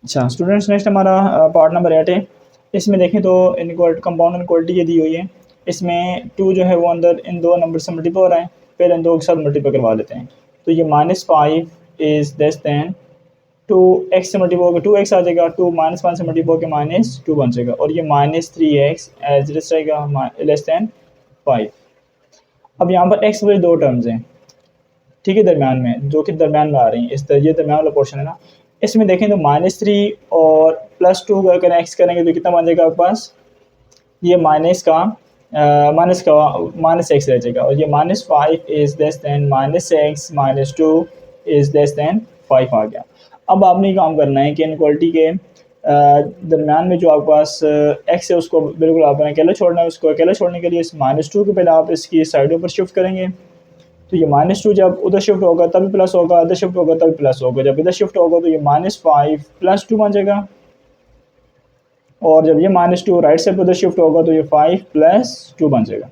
अच्छा स्टूडेंट्स, नेक्स्ट हमारा पार्ट नंबर 8 है। इसमें देखें तो इनइक्वालिटी कंपाउंड इनइक्वालिटी ये दी हुई है। इसमें 2 जो है वो अंदर इन दो नंबर से मल्टीप्लाई हो रहा है, फिर इन दो के साथ मल्टीप्लाई करवा लेते हैं। तो ये -5 इज़ लेस दैन 2x से मल्टीप्लाई होकर 2x आ जाएगा, 2 -5 से मल्टीप्लाई होकर -2 बन जाएगा, और ये -3x एज इट रहेगा लेस दैन 5। अब यहाँ पर x वाली दो टर्म्स हैं, ठीक है, दरम्यान में, जो कि दरम्यान में आ रही हैं, इस तरह ये दरम्यान वाला पोर्शन है ना। इसमें देखें तो -3 और +2 का अगर एक्स करेंगे तो कितना बन जाएगा आपके पास, ये माइनस एक्स रह जाएगा, और ये -5 is less than -x -2 is less then 5 आ गया। अब आपने काम करना है कि इनइक्वालिटी के दरम्यान में जो आपके पास एक्स है उसको बिल्कुल आपने अकेला छोड़ना है। उसको अकेला छोड़ने के लिए इस -2 के पहले आप इसकी साइडों पर शिफ्ट करेंगे। तो ये -2 जब उधर शिफ्ट होगा तभी प्लस होगा, इधर शिफ्ट होगा तभी प्लस होगा। जब इधर शिफ्ट होगा तो ये -5 +2 बन जाएगा, और जब ये -2 राइट साइड पर उधर शिफ्ट होगा तो ये 5 + 2 बन जाएगा।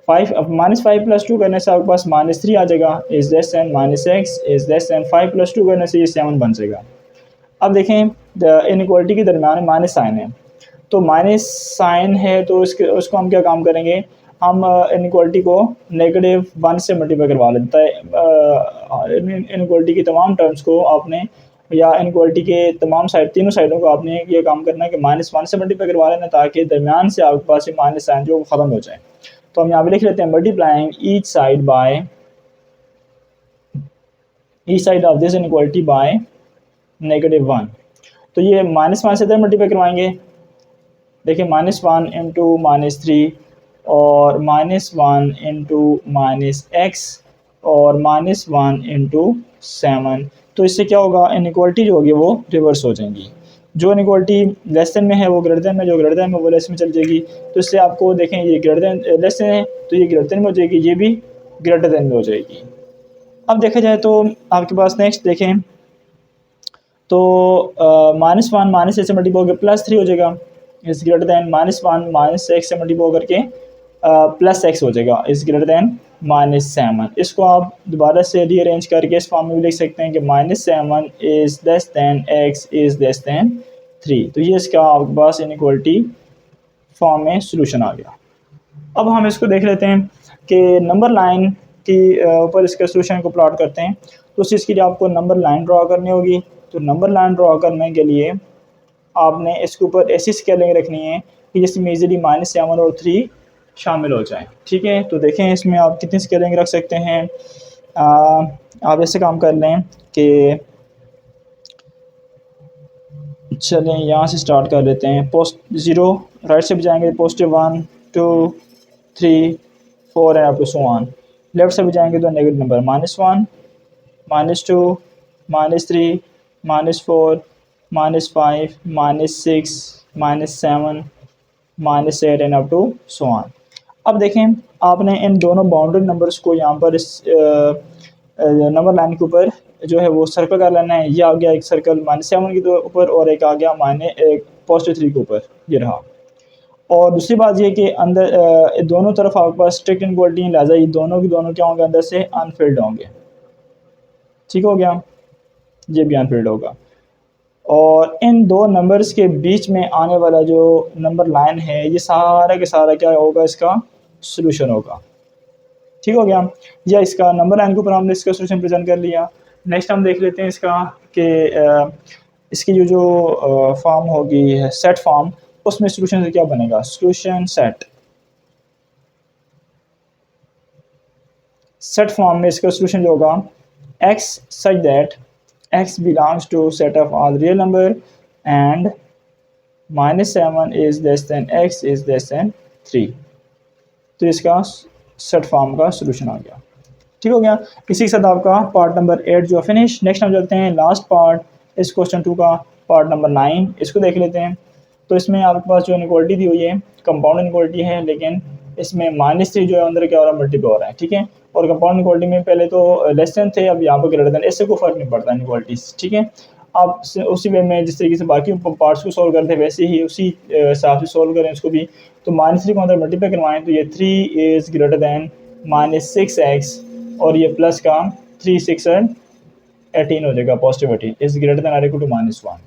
5 अब -5 + 2 करने से आपके पास -3 आ जाएगा, is less than -x is less then 5 + 2 करने से ये 7 बन जाएगा। अब देखें इनइक्वालिटी के दरम्यान माइनस साइन है, तो माइनस साइन है तो उसको हम क्या काम करेंगे, हम इनइक्वालिटी को -1 से मल्टीप्लाई करवा लेते हैं। इनइक्वालिटी की तमाम टर्म्स को आपने, या इनइक्वालिटी के तमाम तीनों साइडों को आपने ये काम करना है कि -1 से मल्टीप्लाई करवा लेना, ताकि दरमियान से आपके पास ये माइनस साइन जो ख़त्म हो जाए। तो हम यहाँ पे लिख लेते हैं multiplying each side of this inequality by -1। तो ये -1 से इधर मल्टीप्लाई करवाएंगे। देखिए -1 इंटू -3 और -1 इंटू -x और -1 इंटू 7। तो इससे क्या होगा, इनइक्वालिटी जो होगी वो रिवर्स हो जाएंगी। जो इनइक्वालिटी लेस देन में है वो ग्रेटर देन में, जो ग्रेटर देन में वो लेस में चल जाएगी। तो इससे आपको देखें ये ग्रेटर देन लेस देन है तो ये ग्रेटर देन में हो जाएगी, ये भी ग्रेटर देन में हो जाएगी। अब देखा जाए तो आपके पास नेक्स्ट देखें तो -1 -8 से मल्टीप्लाई होकर +3 हो जाएगा, इज़ ग्रेटर दैन -1 -x से मल्टीप्लाई करके प्लस x हो जाएगा, इज़ ग्रेटर दैन -7। इसको आप दोबारा से रीअरेंज करके इस फॉर्म में भी लिख सकते हैं कि -7 is less than x is less then 3। तो ये इसका आपके पास इनइक्वालिटी फॉर्म में सॉल्यूशन आ गया। अब हम इसको देख लेते हैं कि नंबर लाइन के ऊपर इसके सॉल्यूशन को प्लॉट करते हैं। तो उस चीज़ के लिए आपको नंबर लाइन ड्रा करनी होगी। तो नंबर लाइन ड्रा करने के लिए आपने इसके ऊपर ऐसी स्केलिंग रखनी है कि जिसमें इजीली -7 और 3 शामिल हो जाएं। ठीक है, तो देखें इसमें आप कितनी स्केलिंग रख सकते हैं। आप ऐसे काम कर लें कि चलें यहाँ से स्टार्ट कर लेते हैं। पोस्ट 0 राइट से भी जाएंगे, +1 2 3 4 and up to so on. Left से भी जाएंगे तो negative number -1 -2 -3 -4 -5 -6 -7 -8 and up to so on. अब देखें आपने इन दोनों बाउंड्री नंबर्स को यहाँ पर इस नंबर लाइन के ऊपर जो है वो सर्कल कर लेना है। ये आ गया एक सर्कल -7 के ऊपर और एक आ गया +3 के ऊपर, ये रहा। और दूसरी बात ये कि अंदर दोनों तरफ आपके पास स्ट्रिक्ट इनइक्वालिटी है, लिहाजा ये दोनों के दोनों क्या होंगे, अंदर से अनफिल्ड होंगे। ठीक हो गया, ये भी अनफिल्ड होगा। और इन दो नंबर्स के बीच में आने वाला जो नंबर लाइन है ये सारा के सारा क्या होगा, इसका सॉल्यूशन होगा। ठीक हो गया, या इसका नंबर लाइन के ऊपर हमने इसका सॉल्यूशन प्रेजेंट कर लिया। नेक्स्ट हम देख लेते हैं इसका कि इसकी जो फॉर्म होगी सेट फॉर्म, उसमें सॉल्यूशन से क्या बनेगा, सॉल्यूशन सेट फॉर्म में इसका सॉल्यूशन जो होगा x such that x belongs to set of all real number and -7 is less than x is less than 3। तो इसका सेट फॉर्म का सॉल्यूशन आ गया। ठीक हो गया, इसी के साथ आपका पार्ट नंबर 8 जो फिनिश। नेक्स्ट हम चलते हैं लास्ट पार्ट इस क्वेश्चन 2 का, पार्ट नंबर 9, इसको देख लेते हैं। तो इसमें आपके पास जो इनइक्वालिटी दी हुई है कंपाउंड इनइक्वालिटी है, लेकिन इसमें -3 जो है अंदर क्या हो रहा है, मल्टीप्लाई हो रहा है। ठीक है, और कंपाउंड इनइक्वालिटी में पहले तो लेस देन थे, अब यहाँ पर ग्रेटर देन, इससे कोई फर्क नहीं पड़ता इनइक्वालिटीज। ठीक है, आप उसी वे में जिस तरीके से बाकी पार्ट्स को सॉल्व करते हैं वैसे ही उसी हिसाब से सॉल्व करें इसको भी। तो -3 को अंदर मल्टीप्लाई करवाएं तो ये 3 इज़ ग्रेटर दैन -6x और ये प्लस का 3 6 18 हो जाएगा, +18 is greater than or equal to -1।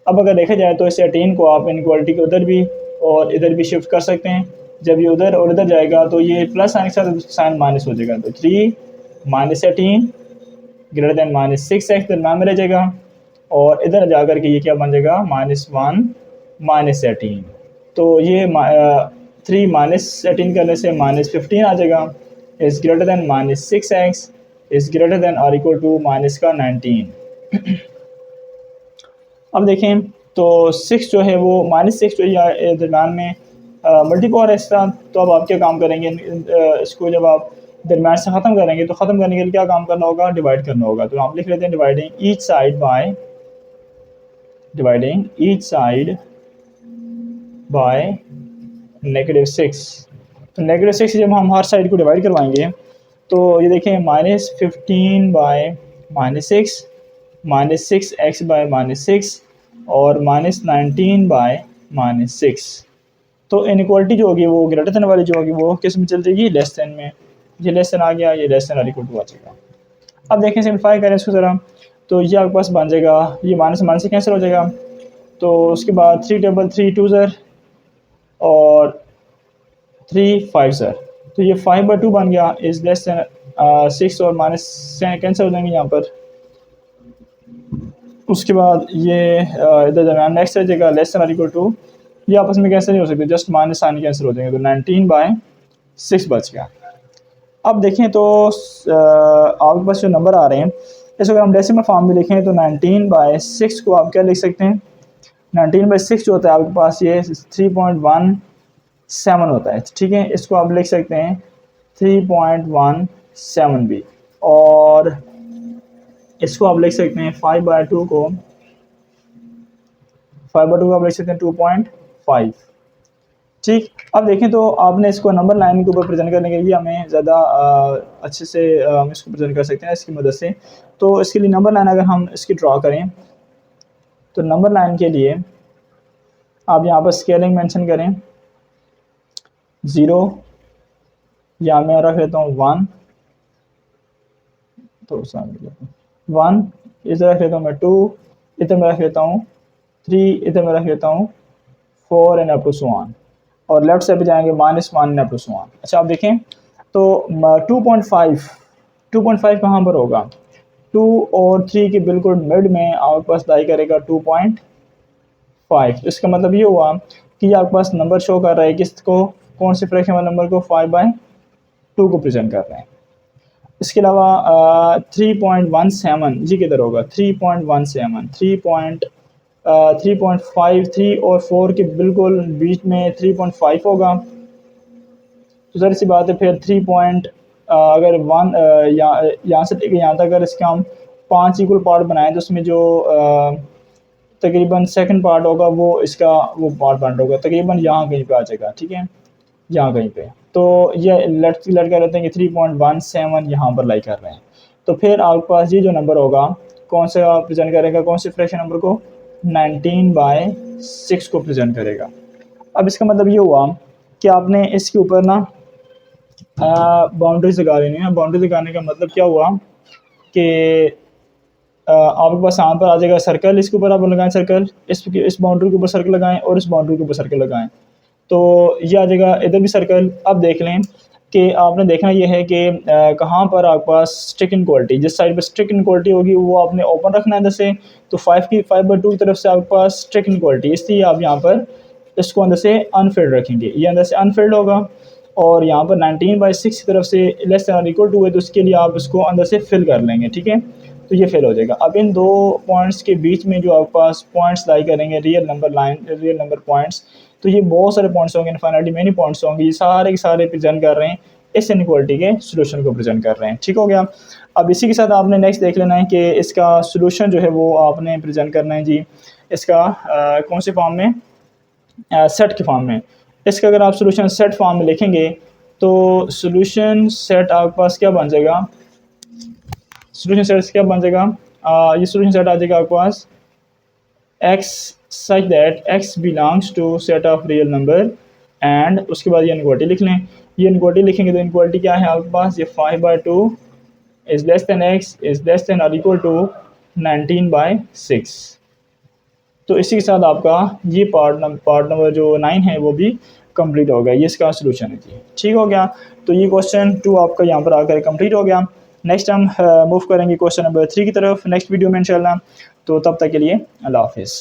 अब अगर देखा जाए तो इस 18 को आप इनइक्वालिटी को उधर भी और इधर भी शिफ्ट कर सकते हैं। जब ये उधर और इधर जाएगा तो ये प्लस साइन के साथ साइन माइनस हो जाएगा, तो 3 -18 ग्रेटर दैन -6x दरम्यान में रह जाएगा और इधर जाकर के ये क्या बन जाएगा, -1 -18। तो ये 3 -18 करने से -15 आ जाएगा, is greater than -6x is greater than or equal to -19। अब देखें तो 6 जो है वो -6 जो है दरम्यान में मल्टीप्लाई है इस तरह। तो अब आप क्या काम करेंगे, इसको जब आप दरम्यान से ख़त्म करेंगे तो ख़त्म करने के लिए क्या काम करना होगा, डिवाइड करना होगा। तो आप लिख लेते हैं डिवाइडिंग ईच साइड बाय -6। तो -6 से जब हम हर साइड को डिवाइड करवाएंगे तो ये देखें -15 बाय -6 -6x बाय -6 और -19 बाय -6। तो इनइक्वालिटी जो होगी वो ग्रेटर देन वाली जो होगी वो किस में चल जाएगी, लेस देन में। ये लेस देन आ गया, ये less than or equal to आ जाएगा। अब देखें सिंप्लीफाई करें इसको ज़रा, तो ये आपके पास बन जाएगा, ये माइनस माइनस से कैंसिल हो जाएगा। तो उसके बाद 3 टेबल 3 2 ज़र और 3 5 ज़र, तो ये 5/2 बन गया, इज़ लेस देन 6 और माइनस से कैंसिल हो जाएंगे यहाँ पर। उसके बाद ये इधर दरम्यान नेक्स्ट रह जाएगा, less than or equal to, ये आपस में कैंसिल नहीं हो सकते, जस्ट माइनस साइन कैंसिल हो जाएंगे, तो 19/6 बच गया। अब देखें तो आपके पास जो नंबर आ रहे हैं इसको अगर हम डेसिमल फॉर्म में लिखें तो 19/6 को आप क्या लिख सकते हैं, 19/6 जो होता है आपके पास ये 3.17 होता है। ठीक है, इसको आप लिख सकते हैं 3.17 भी, और इसको आप लिख सकते हैं 5/2 को आप लिख सकते हैं 2.5। ठीक, अब देखें तो आपने इसको नंबर लाइन के ऊपर प्रेजेंट करने के लिए हमें ज़्यादा अच्छे से हम इसको प्रेजेंट कर सकते हैं इसकी मदद से। तो इसके लिए नंबर लाइन अगर हम इसकी ड्रा करें तो नंबर लाइन के लिए आप यहाँ पर स्केलिंग मेंशन करें 0, या मैं रख लेता हूँ 1, तो 1, इधर रख लेता हूँ मैं 2, इधर मैं रख लेता हूँ 3, इधर मैं रख लेता हूँ 4 and up to so on, और लेफ्ट साइड पे जाएंगे -1 and up to so on. अच्छा आप देखें तो 2.5 कहाँ पर होगा, 2 और 3 के बिल्कुल मिड में आपके पास लाई करेगा 2.5। इसका मतलब ये हुआ कि आपके पास नंबर शो कर रहा है किसको, कौन से फ्रैक्शन वाले नंबर को, 5/2 को प्रेजेंट कर रहे हैं। इसके अलावा 3.17 जी किधर होगा, 3.17, 3.5, 3 और 4 के बिल्कुल बीच में 3.5 होगा। तो ज़ाहिर सी बात है फिर 3 पॉइंट अगर 1 यहाँ से लेकर यहाँ तक अगर इसका हम 5 इक्वल पार्ट बनाएं तो उसमें जो तकरीबन सेकंड पार्ट होगा वो इसका वो पार्ट होगा तकरीबन यहाँ कहीं पे आ जाएगा, ठीक है, यहाँ कहीं पे। तो ये लड़का रहते हैं कि 3.17 यहाँ पर लाई कर रहे हैं। तो फिर आपके पास ये जो नंबर होगा कौन सा प्रेजेंट करेगा, कौन से फ्रैक्शन नंबर को, 19/6 को प्रेजेंट करेगा। अब इसका मतलब ये हुआ कि आपने इसके ऊपर ना बाउंड्रीज लगा लेनी है। बाउंड्री लगाने का मतलब क्या हुआ कि आपके पास यहाँ पर आ जाएगा सर्कल, इसके ऊपर आप लगाएं सर्कल, इस बाउंड्री के ऊपर सर्कल लगाएं और इस बाउंड्री के ऊपर सर्कल लगाएं, तो ये आ जाएगा इधर भी सर्कल। अब देख लें कि आपने देखना ये है कि कहाँ पर आपके पास स्ट्रिक्ट इनक्वालिटी, जिस साइड पर स्ट्रिक्ट इनक्वालिटी होगी वो आपने ओपन रखना है अंदर से। तो 5/2 की तरफ से आपके पास स्ट्रिक्ट इनक्वालिटी, इसलिए आप यहाँ पर इसको अंदर से अनफिल्ड रखेंगे, ये अंदर से अनफिल्ड होगा। और यहाँ पर 19/6 की तरफ से लेस देन इक्वल टू है, तो उसके लिए आप इसको अंदर से फिल कर लेंगे, ठीक है, तो ये फिल हो जाएगा। अब इन दो पॉइंट्स के बीच में जो आपके पास पॉइंट्स लाई करेंगे, रियल नंबर पॉइंट्स, तो ये बहुत सारे पॉइंट्स होंगे, इनफाइनाइटली मेनी पॉइंट्स होंगे, ये सारे के सारे प्रेजेंट कर रहे हैं इस इनइक्वालिटी के सोल्यूशन को प्रेजेंट कर रहे हैं, ठीक हो गया। अब इसी के साथ आपने नेक्स्ट देख लेना है कि इसका सोल्यूशन जो है वो आपने प्रेजेंट करना है जी, इसका कौन से फॉर्म में, सेट के फॉर्म में। इसका अगर आप सोल्यूशन सेट फॉर्म में लिखेंगे तो सोल्यूशन सेट आपके पास क्या बन जाएगा, सोल्यूशन सेट क्या बन जाएगा, ये सोल्यूशन सेट आ जाएगा आपके पास x such that x belongs to set of real number, and उसके बाद ये इनक्वालिटी लिख लें। ये इनक्वालिटी लिखेंगे तो इनक्वालिटी क्या है आपके पास, ये 5/2 is less than x is less than और इक्वल टू 19/6। तो इसी के साथ आपका ये पार्ट नंबर जो 9 है वो भी कंप्लीट हो गया, ये इसका सोल्यूशन है जी, ठीक हो गया। तो ये क्वेश्चन 2 आपका यहाँ पर आकर कंप्लीट हो गया। नेक्स्ट हम मूव करेंगे क्वेश्चन नंबर 3 की तरफ नेक्स्ट वीडियो में इंशाल्लाह। तो तब तक के लिए अल्लाह हाफिज़।